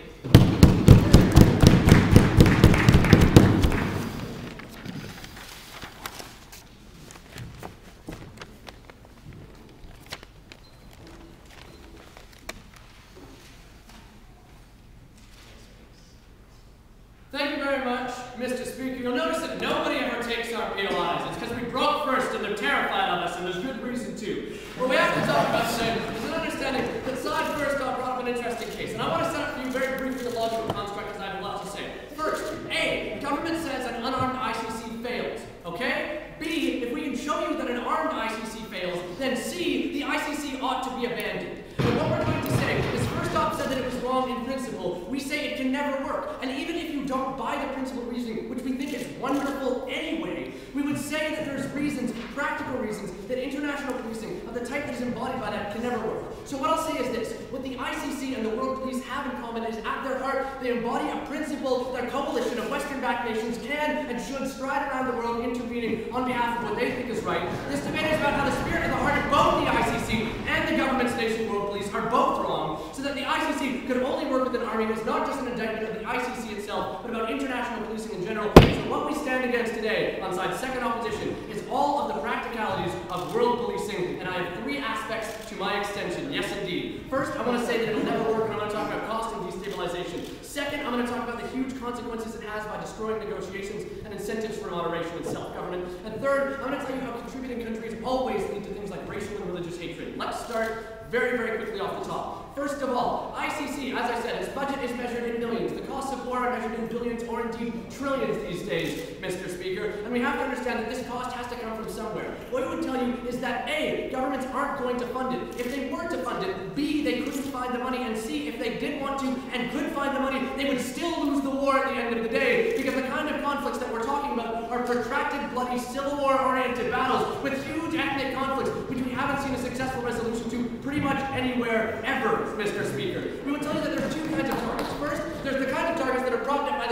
Thank you very much, Mr. Speaker. You'll notice that nobody ever takes our PLIs. It's because we broke first and they're terrified of us, and there's good reason too. What we have to talk about today is an understanding that side first brought up an interesting case. And I want to set up for you very briefly the logical construct because I have a lot to say. First, A, the government says an unarmed ICC fails. Okay? B, if we can show you that an armed ICC fails, then C, the ICC ought to be abandoned. And what we're going to say is first off said that it was wrong in principle. We say it can never work. And even if you don't buy the principle reasoning, which we think is wonderful anyway, we would say that there's reasons, practical reasons, that international policing of the type that is embodied by that can never work. So what I'll say is this. What the ICC and the world police have in common is at their heart, they embody a principle that a coalition of Western-backed nations can and should stride around the world intervening on behalf of what they think is right. This debate is about how the spirit and the heart of both the ICC and the government's nation world police are both wrong, so that the ICC could only work with an army is not just an indictment of the ICC itself, but about international policing in general. So what we stand against today, on side second opposition, is all of the practicalities of world policing, and I have three aspects to my extension. Yes, indeed. First, I want to say that it'll never work, and I'm going to talk about cost and destabilization. Second, I'm going to talk about the huge consequences it has by destroying negotiations and incentives for moderation and self-government. And third, I'm going to tell you how contributing countries always lead to things like racial and religious hatred. Let's start very, very quickly off the top. First of all, ICC, as I said, its budget is measured in millions. The costs of war are measured in billions or indeed trillions these days, Mr. Speaker. And we have to understand that this cost has to come from somewhere. What I would tell you is that A, governments aren't going to fund it. If they were to fund it, B, they couldn't find the money, and C, if they did want to and could find the money, they would still lose the war at the end of the day, because the kind of conflicts that we're talking about are protracted, bloody, Civil War-oriented battles with huge ethnic conflicts, which we haven't seen a successful resolution to pretty much anywhere ever, Mr. Speaker. We would tell you that there are two kinds of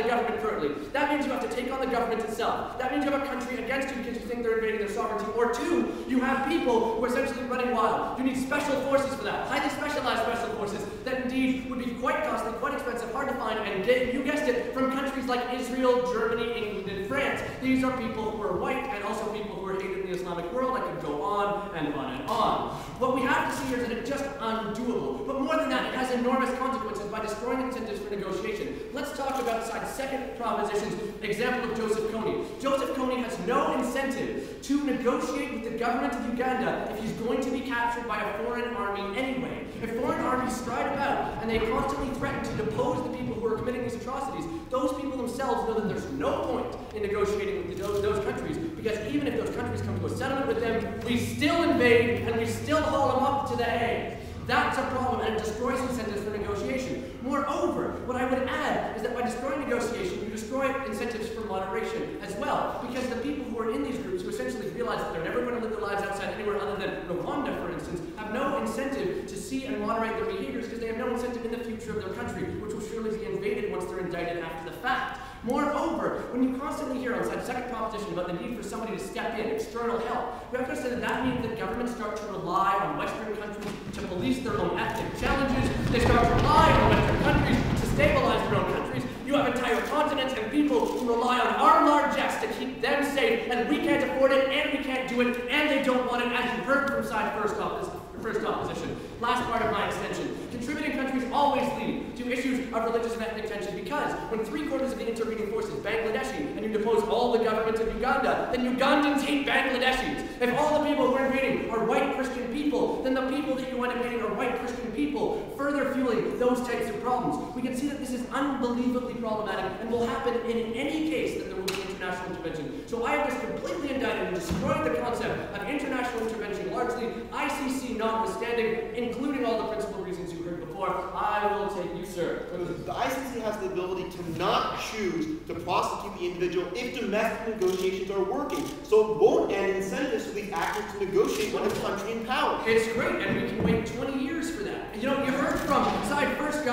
the government currently. That means you have to take on the government itself. That means you have a country against you because you think they're invading their sovereignty. Or two, you have people who are essentially running wild. You need special forces for that. Highly specialized special forces that indeed would be quite costly, quite expensive, hard to find, and you guessed it, from countries like Israel, Germany, England, and France. These are people who are white and also people who are hated in the Islamic world. I could go on and on and on. What we have to see here is that it's just undoable. But more than that, it has enormous consequences by destroying incentives for negotiation. Let's talk about Side's second proposition's example of Joseph Kony. Joseph Kony has no incentive to negotiate with the government of Uganda if he's going to be captured by a foreign army anyway. If foreign armies stride about and they constantly threaten to depose the people who are committing these atrocities, those people themselves know that there's no point in negotiating with those countries, because even if those countries come to a settlement with them, we still invade and we still haul them up to the Hague. That's a problem, and it destroys incentives for negotiation. Moreover, what I would add is that by destroying negotiation, you destroy incentives for moderation as well, because the people who are in these groups, who essentially realize that they're never going to live their lives outside anywhere other than Rwanda, for instance, have no incentive to see and moderate their behaviors because they have no incentive in the future of their country, which will surely be invaded once they're indicted after the fact. Moreover, when you constantly hear on Side's second proposition about the need for somebody to step in, external help, we have to understand that means that governments start to rely on Western countries to police their own ethnic challenges. They start to rely on Western countries to stabilize their own countries. You have entire continents and people who rely on our largesse to keep them safe, and we can't afford it, and we can't do it, and they don't want it, as you heard from Side first opposition. Last part of my extension. Contributing countries always lead to issues of religious and ethnic tension, because when 3/4 of the intervening force is Bangladeshi and you depose all the government of Uganda, then Ugandans hate Bangladeshis. If all the people who are invading are white Christian people, then the people that you are invading are white Christian people, further fueling those types of problems. We can see that this is unbelievably problematic and will happen in any case that there will be international intervention. So I have just completely indicted and destroyed the concept of international intervention, largely ICC notwithstanding, including all the principal reasons you heard before. I will take you, sir. The ICC has the ability to not choose to prosecute the individual if domestic negotiations are working. So it won't add incentives for these actors to negotiate with a country in power. It's great, and we can wait 20 years for that. You know, you heard from Side First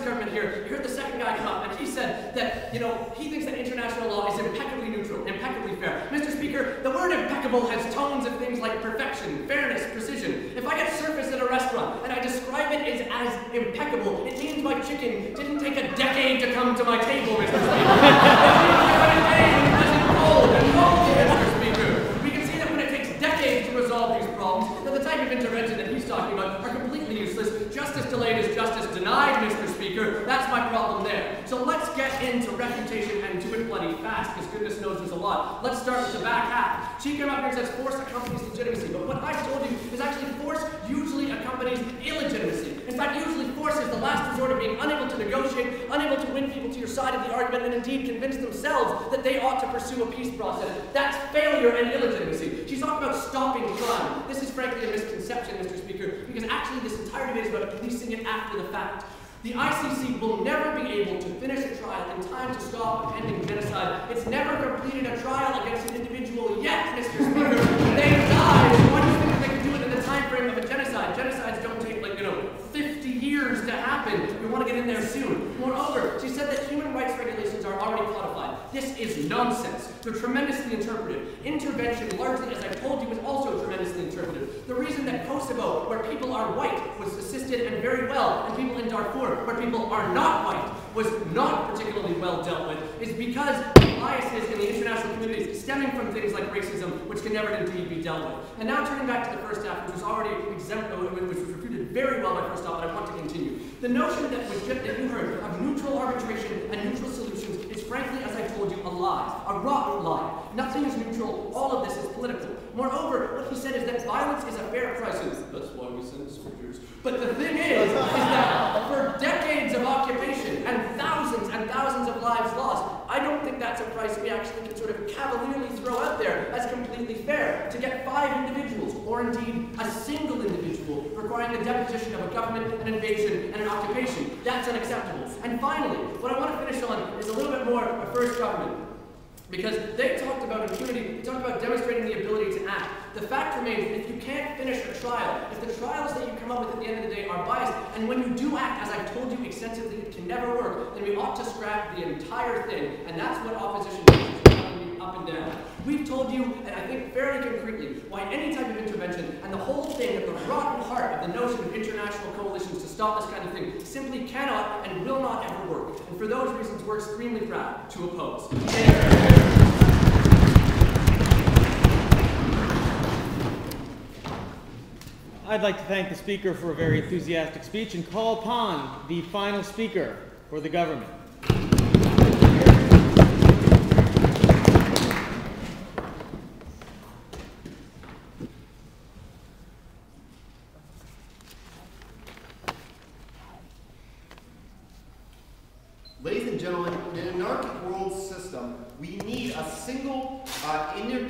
government here, you heard the second guy come up, and he said that, you know, he thinks that international law is impeccably neutral, impeccably fair. Mr. Speaker, the word impeccable has tones of things like perfection, fairness, precision. If I get surface at a restaurant and I describe it as impeccable, it means my chicken didn't take a decade to come to my table, Mr. Speaker. It wasn't cold and cold, Mr. Speaker. We can see that when it takes decades to resolve these problems, that the type of intervention that he's talking about are completely useless. Justice delayed is justice denied, Mr. Speaker. That's my problem there. So let's get into refutation and do it bloody fast, because goodness knows there's a lot. Let's start with the back half. She came up here and says force accompanies legitimacy, but what I've told you is actually force usually accompanies illegitimacy. In fact, usually force is the last resort of being unable to negotiate, unable to win people to your side of the argument, and indeed convince themselves that they ought to pursue a peace process. That's failure and illegitimacy. She's talking about stopping crime. This is frankly a misconception, Mr. Speaker, because actually this entire debate is about policing it after the fact. The ICC will never be able to finish a trial in time to stop a pending genocide. It's never completed a trial against an individual yet, Mr. Speaker. They died. Why do you think they can do it in the time frame of a genocide? Genocides don't take, 50 years to happen. We want to get in there soon. Moreover, she said that human rights regulations are already codified. This is nonsense. They're tremendously interpretive. Intervention, largely, as I told you, is also tremendously interpretive. The reason that Kosovo, where people are white, was assisted and very well, and people in Darfur, where people are not white, was not particularly well dealt with, is because biases in the international community stemming from things like racism, which can never indeed be dealt with. And now turning back to the first half, which was already which was refuted very well by first half, but I want to continue. The notion that you heard of neutral arbitration and neutral solutions is frankly, as I told you, a lie, a rotten lie. Nothing is neutral. All of this is political. Moreover, what he said is that violence is a fair price. That's why we send soldiers. But the thing is that for decades of occupation and thousands of lives lost, I don't think that's a price we actually can sort of cavalierly throw out there as completely fair. To get 5 individuals, or indeed a single individual, requiring the deposition of a government, an invasion, and an occupation, that's unacceptable. And finally, what I want to finish on is a little bit more of first government. Because they talked about impunity, they talked about demonstrating the ability to act. The fact remains that if you can't finish a trial, if the trials that you come up with at the end of the day are biased, and when you do act, as I've told you extensively, it can never work, then we ought to scrap the entire thing, and that's what opposition is telling you up and down. We've told you, and I think fairly concretely, why any type of intervention, and the whole thing at the rotten heart of the notion of international coalitions to stop this kind of thing, simply cannot and will not ever work. And for those reasons, we're extremely proud to oppose. I'd like to thank the speaker for a very enthusiastic speech and call upon the final speaker for the government. Ladies and gentlemen, in an anarchic world system, we need a single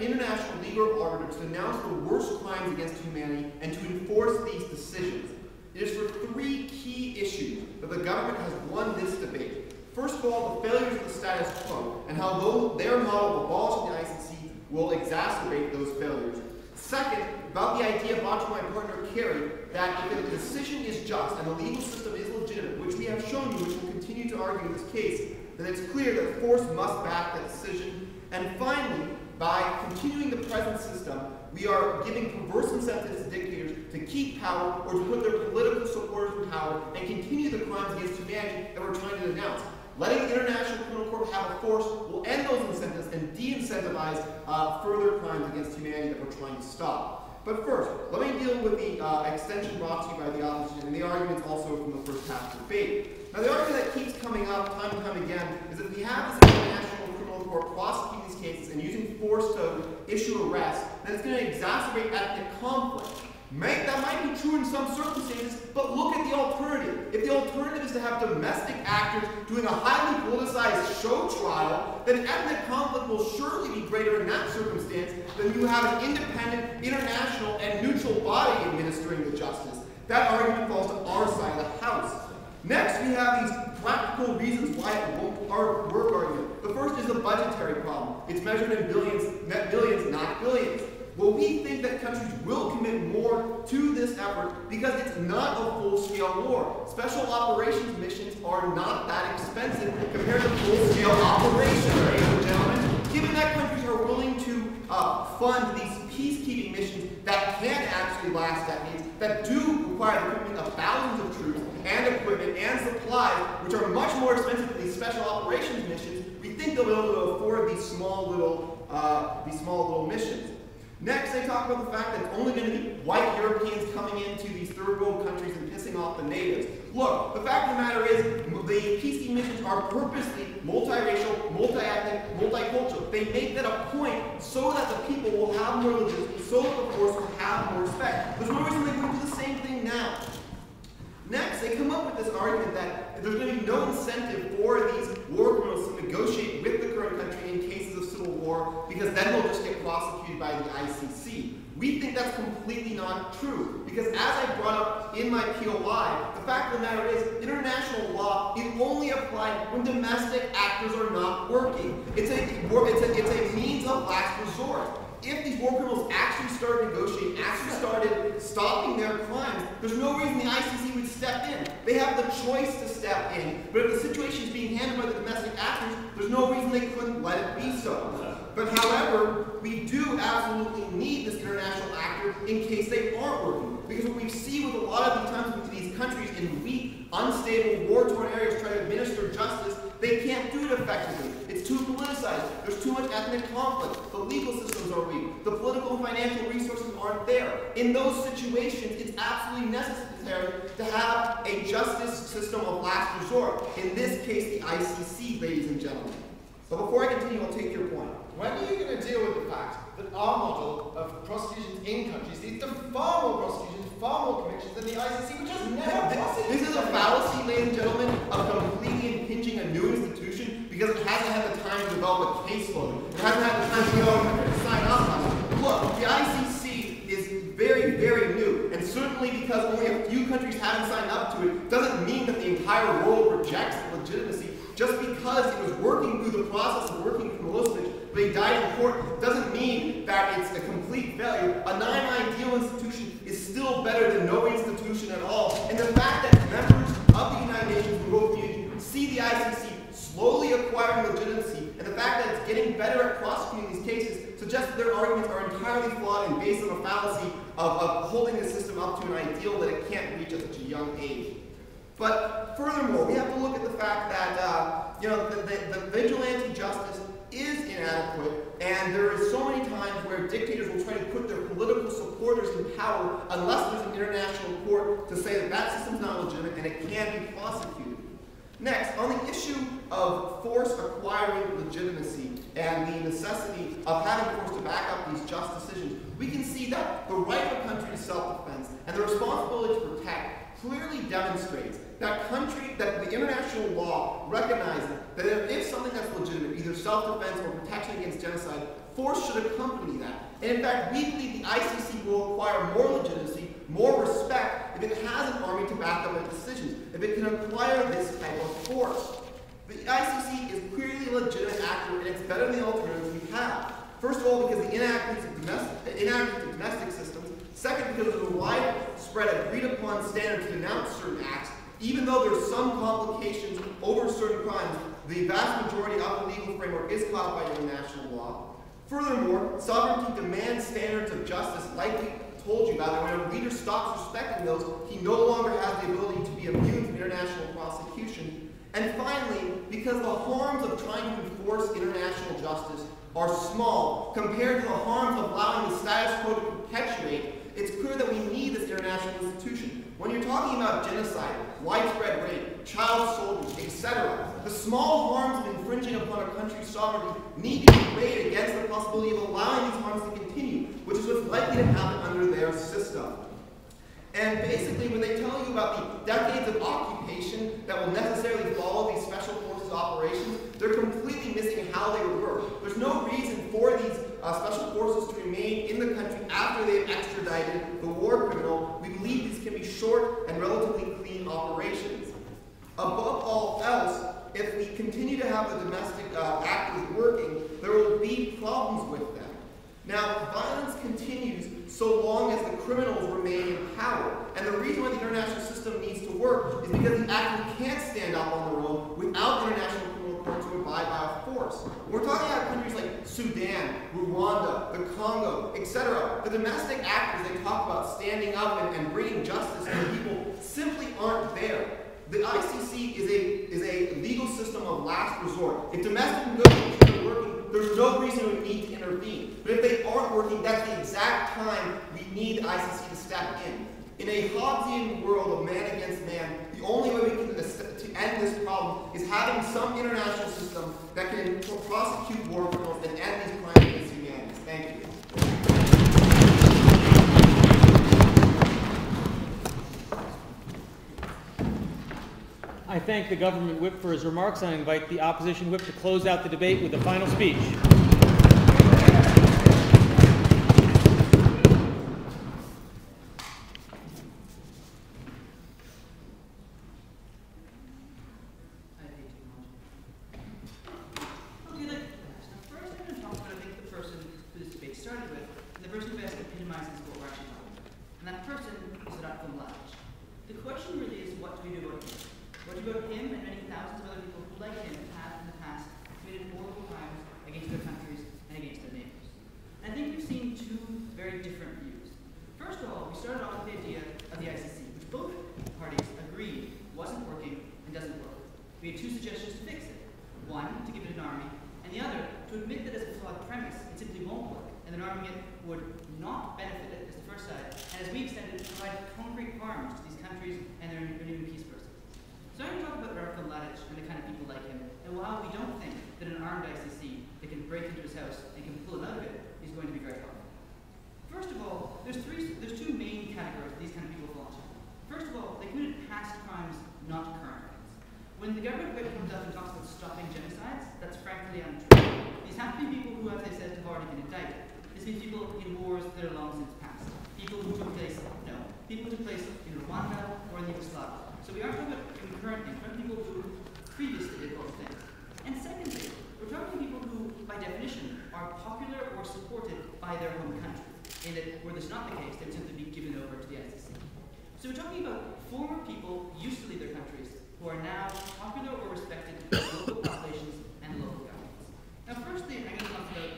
international legal arbiter to denounce the worst crimes against humanity and to enforce these decisions. It is for three key issues that the government has won this debate. First of all, the failures of the status quo and how their model of abolishing the ICC will exacerbate those failures. Second, about the idea brought to my partner Kerry that if a decision is just and the legal system is legitimate, which we have shown you, which we'll continue to argue in this case, then it's clear that force must back that decision. And finally, by continuing the present system, we are giving perverse incentives to dictators to keep power or to put their political supporters in power and continue the crimes against humanity that we're trying to denounce. Letting the International Criminal Court have a force will end those incentives and de-incentivize further crimes against humanity that we're trying to stop. But first, let me deal with the extension brought to you by the opposition and the arguments also from the first half of the debate. Now, the argument that keeps coming up time and time again is that we have this International Criminal Court prosecuting these cases and using force to issue arrests, then it's going to exacerbate ethnic conflict. That might be true in some circumstances, but look at the alternative. If the alternative is to have domestic actors doing a highly politicized show trial, then ethnic conflict will surely be greater in that circumstance than you have an independent, international, and neutral body administering the justice. That argument falls to our side of the house. Next, we have these practical reasons why it won't work argument. The first is a budgetary problem. It's measured in billions, net billions, not billions. Well, we think that countries will commit more to this effort because it's not a full-scale war. Special operations missions are not that expensive compared to full-scale operations, ladies and gentlemen. Given that countries are willing to fund these peacekeeping missions that can actually last decades, that do require the commitment of thousands of troops and equipment and supplies, which are much more expensive than these special operations missions, we think they'll be able to afford these small little missions. Next, they talk about the fact that it's only going to be white Europeans coming into these third world countries and pissing off the natives. Look, the fact of the matter is, the peacekeeping missions are purposely multiracial, multi-ethnic, multicultural. They make that a point so that the people will have more legitimacy, so that the force will have more respect. There's no reason they wouldn't do the same thing now. Next, they come up with this argument that there's going to be no incentive for these war criminals to negotiate with the current country in cases of civil war, because then they'll just get prosecuted by the ICC. We think that's completely not true, because as I brought up in my POI, the fact of the matter is, international law is only applied when domestic actors are not working. It's a means of last resort. If these war criminals actually started negotiating, actually started stopping their crimes, there's no reason the ICC would step in. They have the choice to step in, but if the situation is being handled by the domestic actors, there's no reason they couldn't let it be so. But however, we do absolutely need this international actor in case they aren't working. Because what we see with a lot of these times with these countries in weak, unstable, war-torn areas trying to administer justice, they can't do it effectively. It's too politicized. There's too much ethnic conflict. The legal systems are weak. The political and financial resources aren't there. In those situations, it's absolutely necessary to have a justice system of last resort. In this case, the ICC, ladies and gentlemen. But before I continue, I'll take your point. When are you going to deal with the fact that our model of prosecutions in countries leads to far more prosecutions, far more convictions than the ICC, which has never prosecuted? This is a fallacy, ladies and gentlemen, of completely impinging a new institution because it hasn't had the time to develop a caseload. It hasn't had the time to go and sign up on it. Look, the ICC is very, very new, and certainly because only a few countries haven't signed up to it doesn't mean that the entire world rejects the legitimacy. Just because it was working through the process of working with Milosevic but he died in court, doesn't mean that it's a complete failure. A non-ideal institution is still better than no institution at all. And the fact that members of the United Nations who wrote the Union see the ICC slowly acquiring legitimacy, and the fact that it's getting better at prosecuting these cases suggests that their arguments are entirely flawed and based on a fallacy of holding the system up to an ideal that it can't reach at such a young age. But furthermore, we have to look at the fact that the vigilante justice is inadequate, and there is so many times where dictators will try to put their political supporters in power unless there's an international court to say that that system's not legitimate and it can be prosecuted. Next, on the issue of force acquiring legitimacy and the necessity of having force to back up these just decisions, we can see that the right of a country to self-defense and the responsibility to protect clearly demonstrates that the international law recognizes that if something that's legitimate, either self-defense or protection against genocide, force should accompany that. And in fact, we believe the ICC will acquire more legitimacy, more respect, if it has an army to back up its decisions, if it can acquire this type of force. The ICC is clearly a legitimate actor, and it's better than the alternatives we have. First of all, because the inadequacy of domestic systems. Second, because of the widespread agreed-upon standard to denounce certain acts. Even though there's some complications over certain crimes, the vast majority of the legal framework is codified in international law. Furthermore, sovereignty demands standards of justice, like we told you about, and when a leader stops respecting those, he no longer has the ability to be immune from international prosecution. And finally, because the harms of trying to enforce international justice are small compared to the harms of allowing the status quo to perpetuate, it's clear that we need this international institution. When you're talking about genocide, widespread rape, child soldiers, etc., the small harms of infringing upon a country's sovereignty need to be weighed against the possibility of allowing these harms to continue, which is what's likely to happen under their system. And basically, when they tell you about the decades of occupation that will necessarily follow these special forces operations, they're completely missing how they would work. There's no reason for these special forces to remain in the country after they've extradited the war criminal. We believe these can be short and relatively clean operations. Above all else, if we continue to have the domestic actors working, there will be problems with them. Now, violence continues so long as the criminals remain in power. And the reason why the international system needs to work is because the actors can't stand up on their own without the international criminal court to abide by force. We're talking about countries like Sudan, Rwanda, the Congo, etc. The domestic actors they talk about standing up and bringing justice to people simply aren't there. The ICC is a legal system of last resort. If domestic negotiations are working, there's no reason we need to intervene. But if they aren't working, that's the exact time we need the ICC to step in. In a Hobbesian world of man against man, the only way we can to end this problem is having some international system that can prosecute war criminals and end these crimes against humanity. Thank you. I thank the government whip for his remarks, and I invite the opposition whip to close out the debate with a final speech. We had two suggestions to fix it. One, to give it an army, and the other, to admit that as a flawed premise, it simply won't work, and that arming it would not benefit it as the first side, and as we extended it, provide concrete harms to these countries and their new peace process. So I'm going to talk about Ratko Mladic and the kind of people like him, and while we don't think that an armed ICC that can break into his house and can pull him out of it is going to be very helpful. First of all, there's two main categories these kind of people fall into. First of all, they committed past crimes, not current crimes. When the government comes up and talks about stopping genocides, that's frankly untrue. These have to be people who, as I said, have already been indicted. This means people in wars that are long since past. People who took place, people who took place in Rwanda or in Yugoslavia. So we aren't talking about concurrent things, we're talking people who previously did those things. And secondly, we're talking to people who, by definition, are popular or supported by their home country. And that where that's not the case, they would simply be given over to the ICC. So we're talking about former people used to leave their countries who are now popular or respected by local populations and local governments. Now firstly, I'm going to talk about,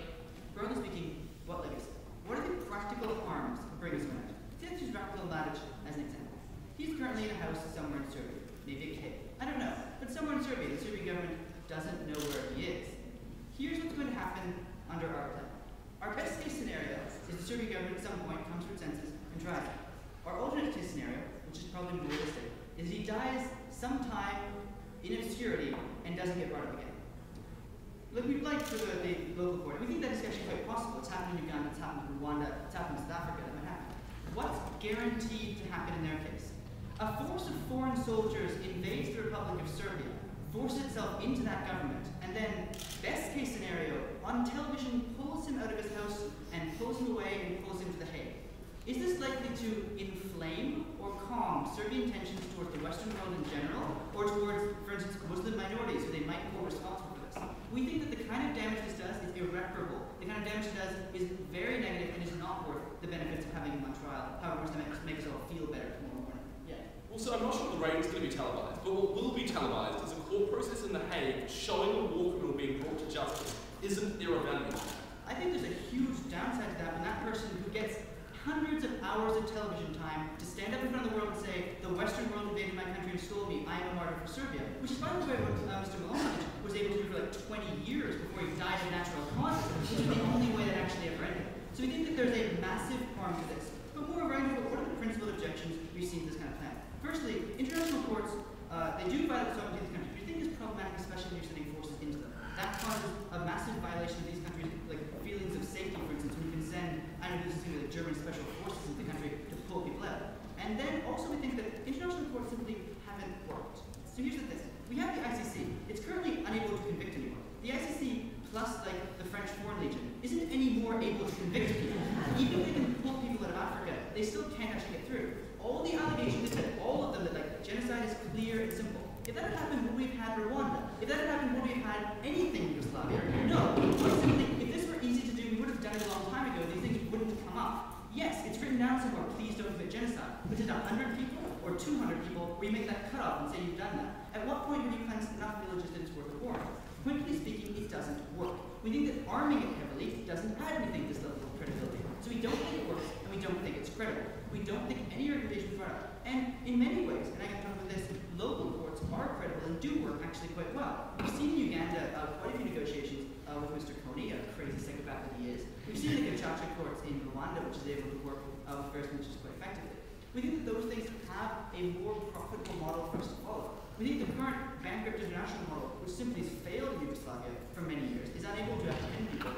broadly speaking, what legacy. What are the practical harms of bringing someone out? Let's use Ratko Mladic as an example. He's currently in a house somewhere in Serbia, maybe a cave. I don't know, but somewhere in Serbia, the Serbian government doesn't know where he is. Here's what's going to happen under our plan. Our best case scenario is the Serbian government at some point comes to its senses and tries it. Our alternate case scenario, which is probably more realistic, is he dies sometime in obscurity and doesn't get brought up again. Look, we'd like for the local court, we think that is actually quite possible. It's happened in Uganda, it's happened in Rwanda, it's happened in South Africa, that might happen. What's guaranteed to happen in their case? A force of foreign soldiers invades the Republic of Serbia, forces itself into that government, and then, best case scenario, on television pulls him out of his house and pulls him away and pulls him to The Hague. Is this likely to inflame or calm Serbian tensions towards the Western world in general, or towards, for instance, Muslim minorities who they might hold responsible for this? We think that the kind of damage this does is irreparable. The kind of damage it does is very negative and is not worth the benefits of having him on trial, however much to make us all feel better tomorrow morning. Yeah. Also, I'm not sure the raid is going to be televised, but what will be televised is a court process in The Hague showing a war criminal being brought to justice. Isn't there a value? I think there's a huge downside to that when that person who gets hundreds of hours of television time to stand up in front of the world and say, the Western world invaded my country and stole me, I am a martyr for Serbia, which is, by the way, what Mr. Milanovic was able to do for like 20 years before he died of natural causes, which is the only way that actually ever ended. So we think that there's a massive harm to this. But moreover, what are the principal objections we've seen to this kind of plan? Firstly, international courts, they do violate the sovereignty of these countries, but we think it's problematic, especially when you're sending forces into them. That causes a massive violation of these countries, like feelings of safety, for instance, when you can send, I don't know if this is the German special forces into the country to pull people out. And then also we think that international courts simply haven't worked. So here's the thing. We have the ICC. It's currently unable to convict anyone. The ICC, plus like the French Foreign Legion, isn't any more able to convict people. Even if they can pull people out of Africa, they still can't actually get through. All the allegations that all of them that like genocide is clear and simple. If that had happened, would we have had Rwanda? If that had happened, would we have had anything in Yugoslavia? No. Quite simply, if this were easy to do, we would have done it a long time ago. These things wouldn't come up. Yes, it's written down somewhere, please don't commit genocide. But is it 100 people or 200 people where you make that cutoff and say you've done that? At what point have you cleansed enough villages that it's worth a war? Pointedly speaking, it doesn't work. We think that arming it heavily doesn't add anything to this level of credibility. So we don't think it works, and we don't think it's credible. We don't think any organization is brought up. And in many ways, and I can talk about this, local courts are credible and do work actually quite well. We've seen in Uganda quite a few negotiations with Mr. Kony, a crazy psychopath that he is. We've seen the Gacaca courts in Rwanda, which is able to work with various ministers quite effectively. We think that those things have a more profitable model for us to follow. We think the current bankrupt international model, which simply has failed in Yugoslavia for many years, is unable to apprehend people,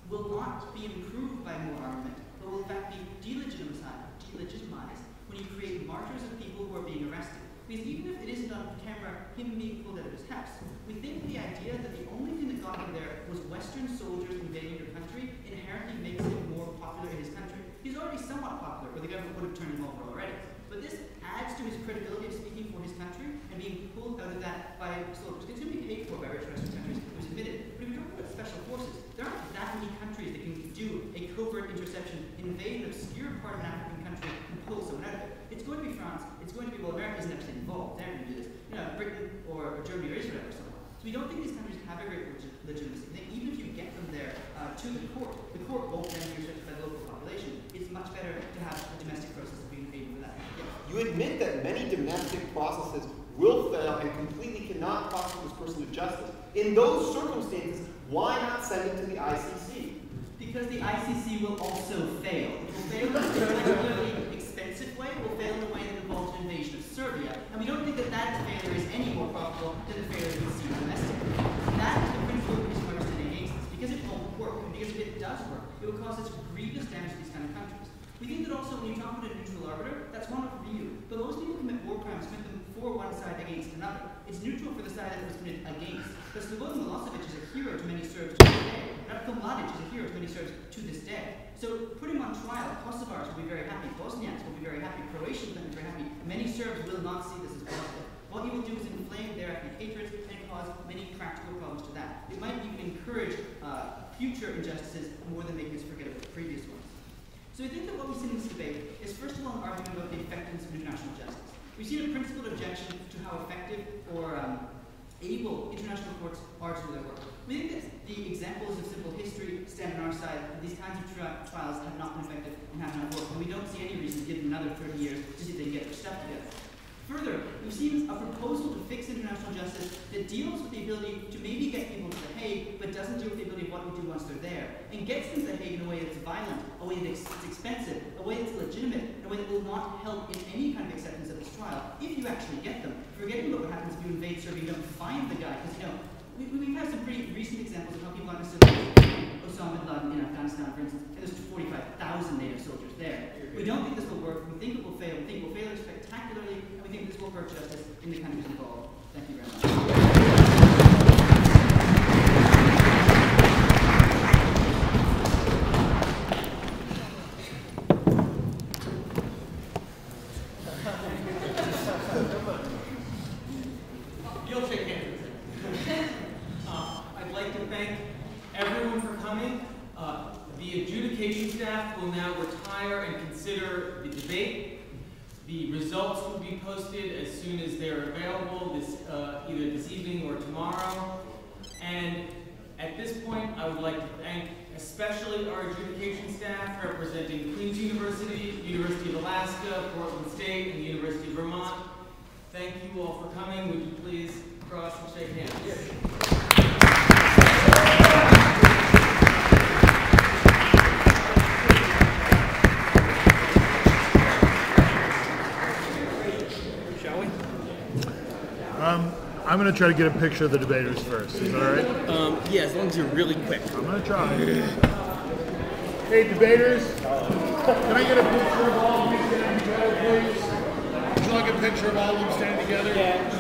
will not be improved by more armament, but will in fact be delegitimized when you create martyrs of people who are being arrested. Because even if it isn't on camera, him being pulled out of his house, we think the idea that the only thing that got him there was Western soldiers invading your country inherently makes him more popular in his country. He's already somewhat popular, but the government would have turned him over already. But this adds to his credibility of speaking for his country and being pulled out of that by soldiers. It's going to be paid for by rich Western countries, it was admitted. But if you're talking about special forces, there aren't that many countries that can do a covert interception, invade an obscure part of an African country, and pull someone out of it. It's going to be France, it's going to be, well, America isn't actually involved, they're going to do this. You know, Britain or Germany or Israel or somewhere. So we don't think these countries have a great legitimacy. Even if you get them there to the court won't then be restricted by the local population. It's much better to have a domestic process of being paid for that. Yeah. You admit that many domestic processes will fail and completely cannot prosecute this person to justice. In those circumstances, why not send it to the ICC? Because the ICC will also fail. It will fail in a particularly expensive way. It will fail in a way that involves an invasion of Serbia. And we don't think that that failure is any more probable than the failure we see domestically. That is the principal reason why we're standing against this. Because it won't work. And because if it does work, it will cause such grievous damage to these kind of countries. We think that also when you talk about a neutral arbiter, that's one for you. But most people commit war crimes, commit them for one side against another. It's neutral for the side that was committed against. But Slobodan Milosevic is a hero to many Serbs to this day. Ratko Mladic is a hero to many Serbs to this day. So put him on trial. Kosovars will be very happy. Bosniaks will be very happy. Croatians will be very happy. Many Serbs will not see this as positive. What he will do is inflame their ethnic hatred and cause many practical problems to that. It might even encourage future injustices more than making us forget about the previous ones. So I think that what we've seen in this debate is first of all an argument about the effectiveness of international justice. We've seen a principled objection to how effective or able international courts are to do their work. We think that the examples of simple history stand on our side, that these kinds of trials have not been effective and have not worked, and we don't see any reason to give them another 30 years to see if they can get their stuff together. Further, we've seen a proposal to fix international justice that deals with the ability to maybe get people to The Hague, but doesn't deal with the ability of what we do once they're there, and gets them to The Hague in a way that's violent, a way that's expensive, a way that's legitimate, and a way that will not help in any kind of acceptance of this trial, if you actually get them. Forgetting about what happens if you invade Serbia, you don't find the guy, because, you know, we've had some pretty recent examples of how people aren't necessarily Osama bin Laden in Afghanistan, for instance, and there's 45,000 native soldiers there. We don't think this will work. We think it will fail. We think it will fail spectacularly, and we think this will hurt justice in the countries involved. Thank you very much. You'll shake hands. I'd like to thank everyone for coming. The adjudication staff will now retire and consider the debate. The results will be posted as soon as they're available, either this evening or tomorrow. And at this point, I would like to thank especially our adjudication staff representing Queen's University, University of Alaska, Portland State, and the University of Vermont. Thank you all for coming. Would you please cross and shake hands? Shall we? I'm going to try to get a picture of the debaters first. Is that all right? Yeah, as long as you're really quick. I'm going to try. Hey, debaters. Can I get a picture of all of you standing together, please? Would you like a picture of all of them standing together? Yeah.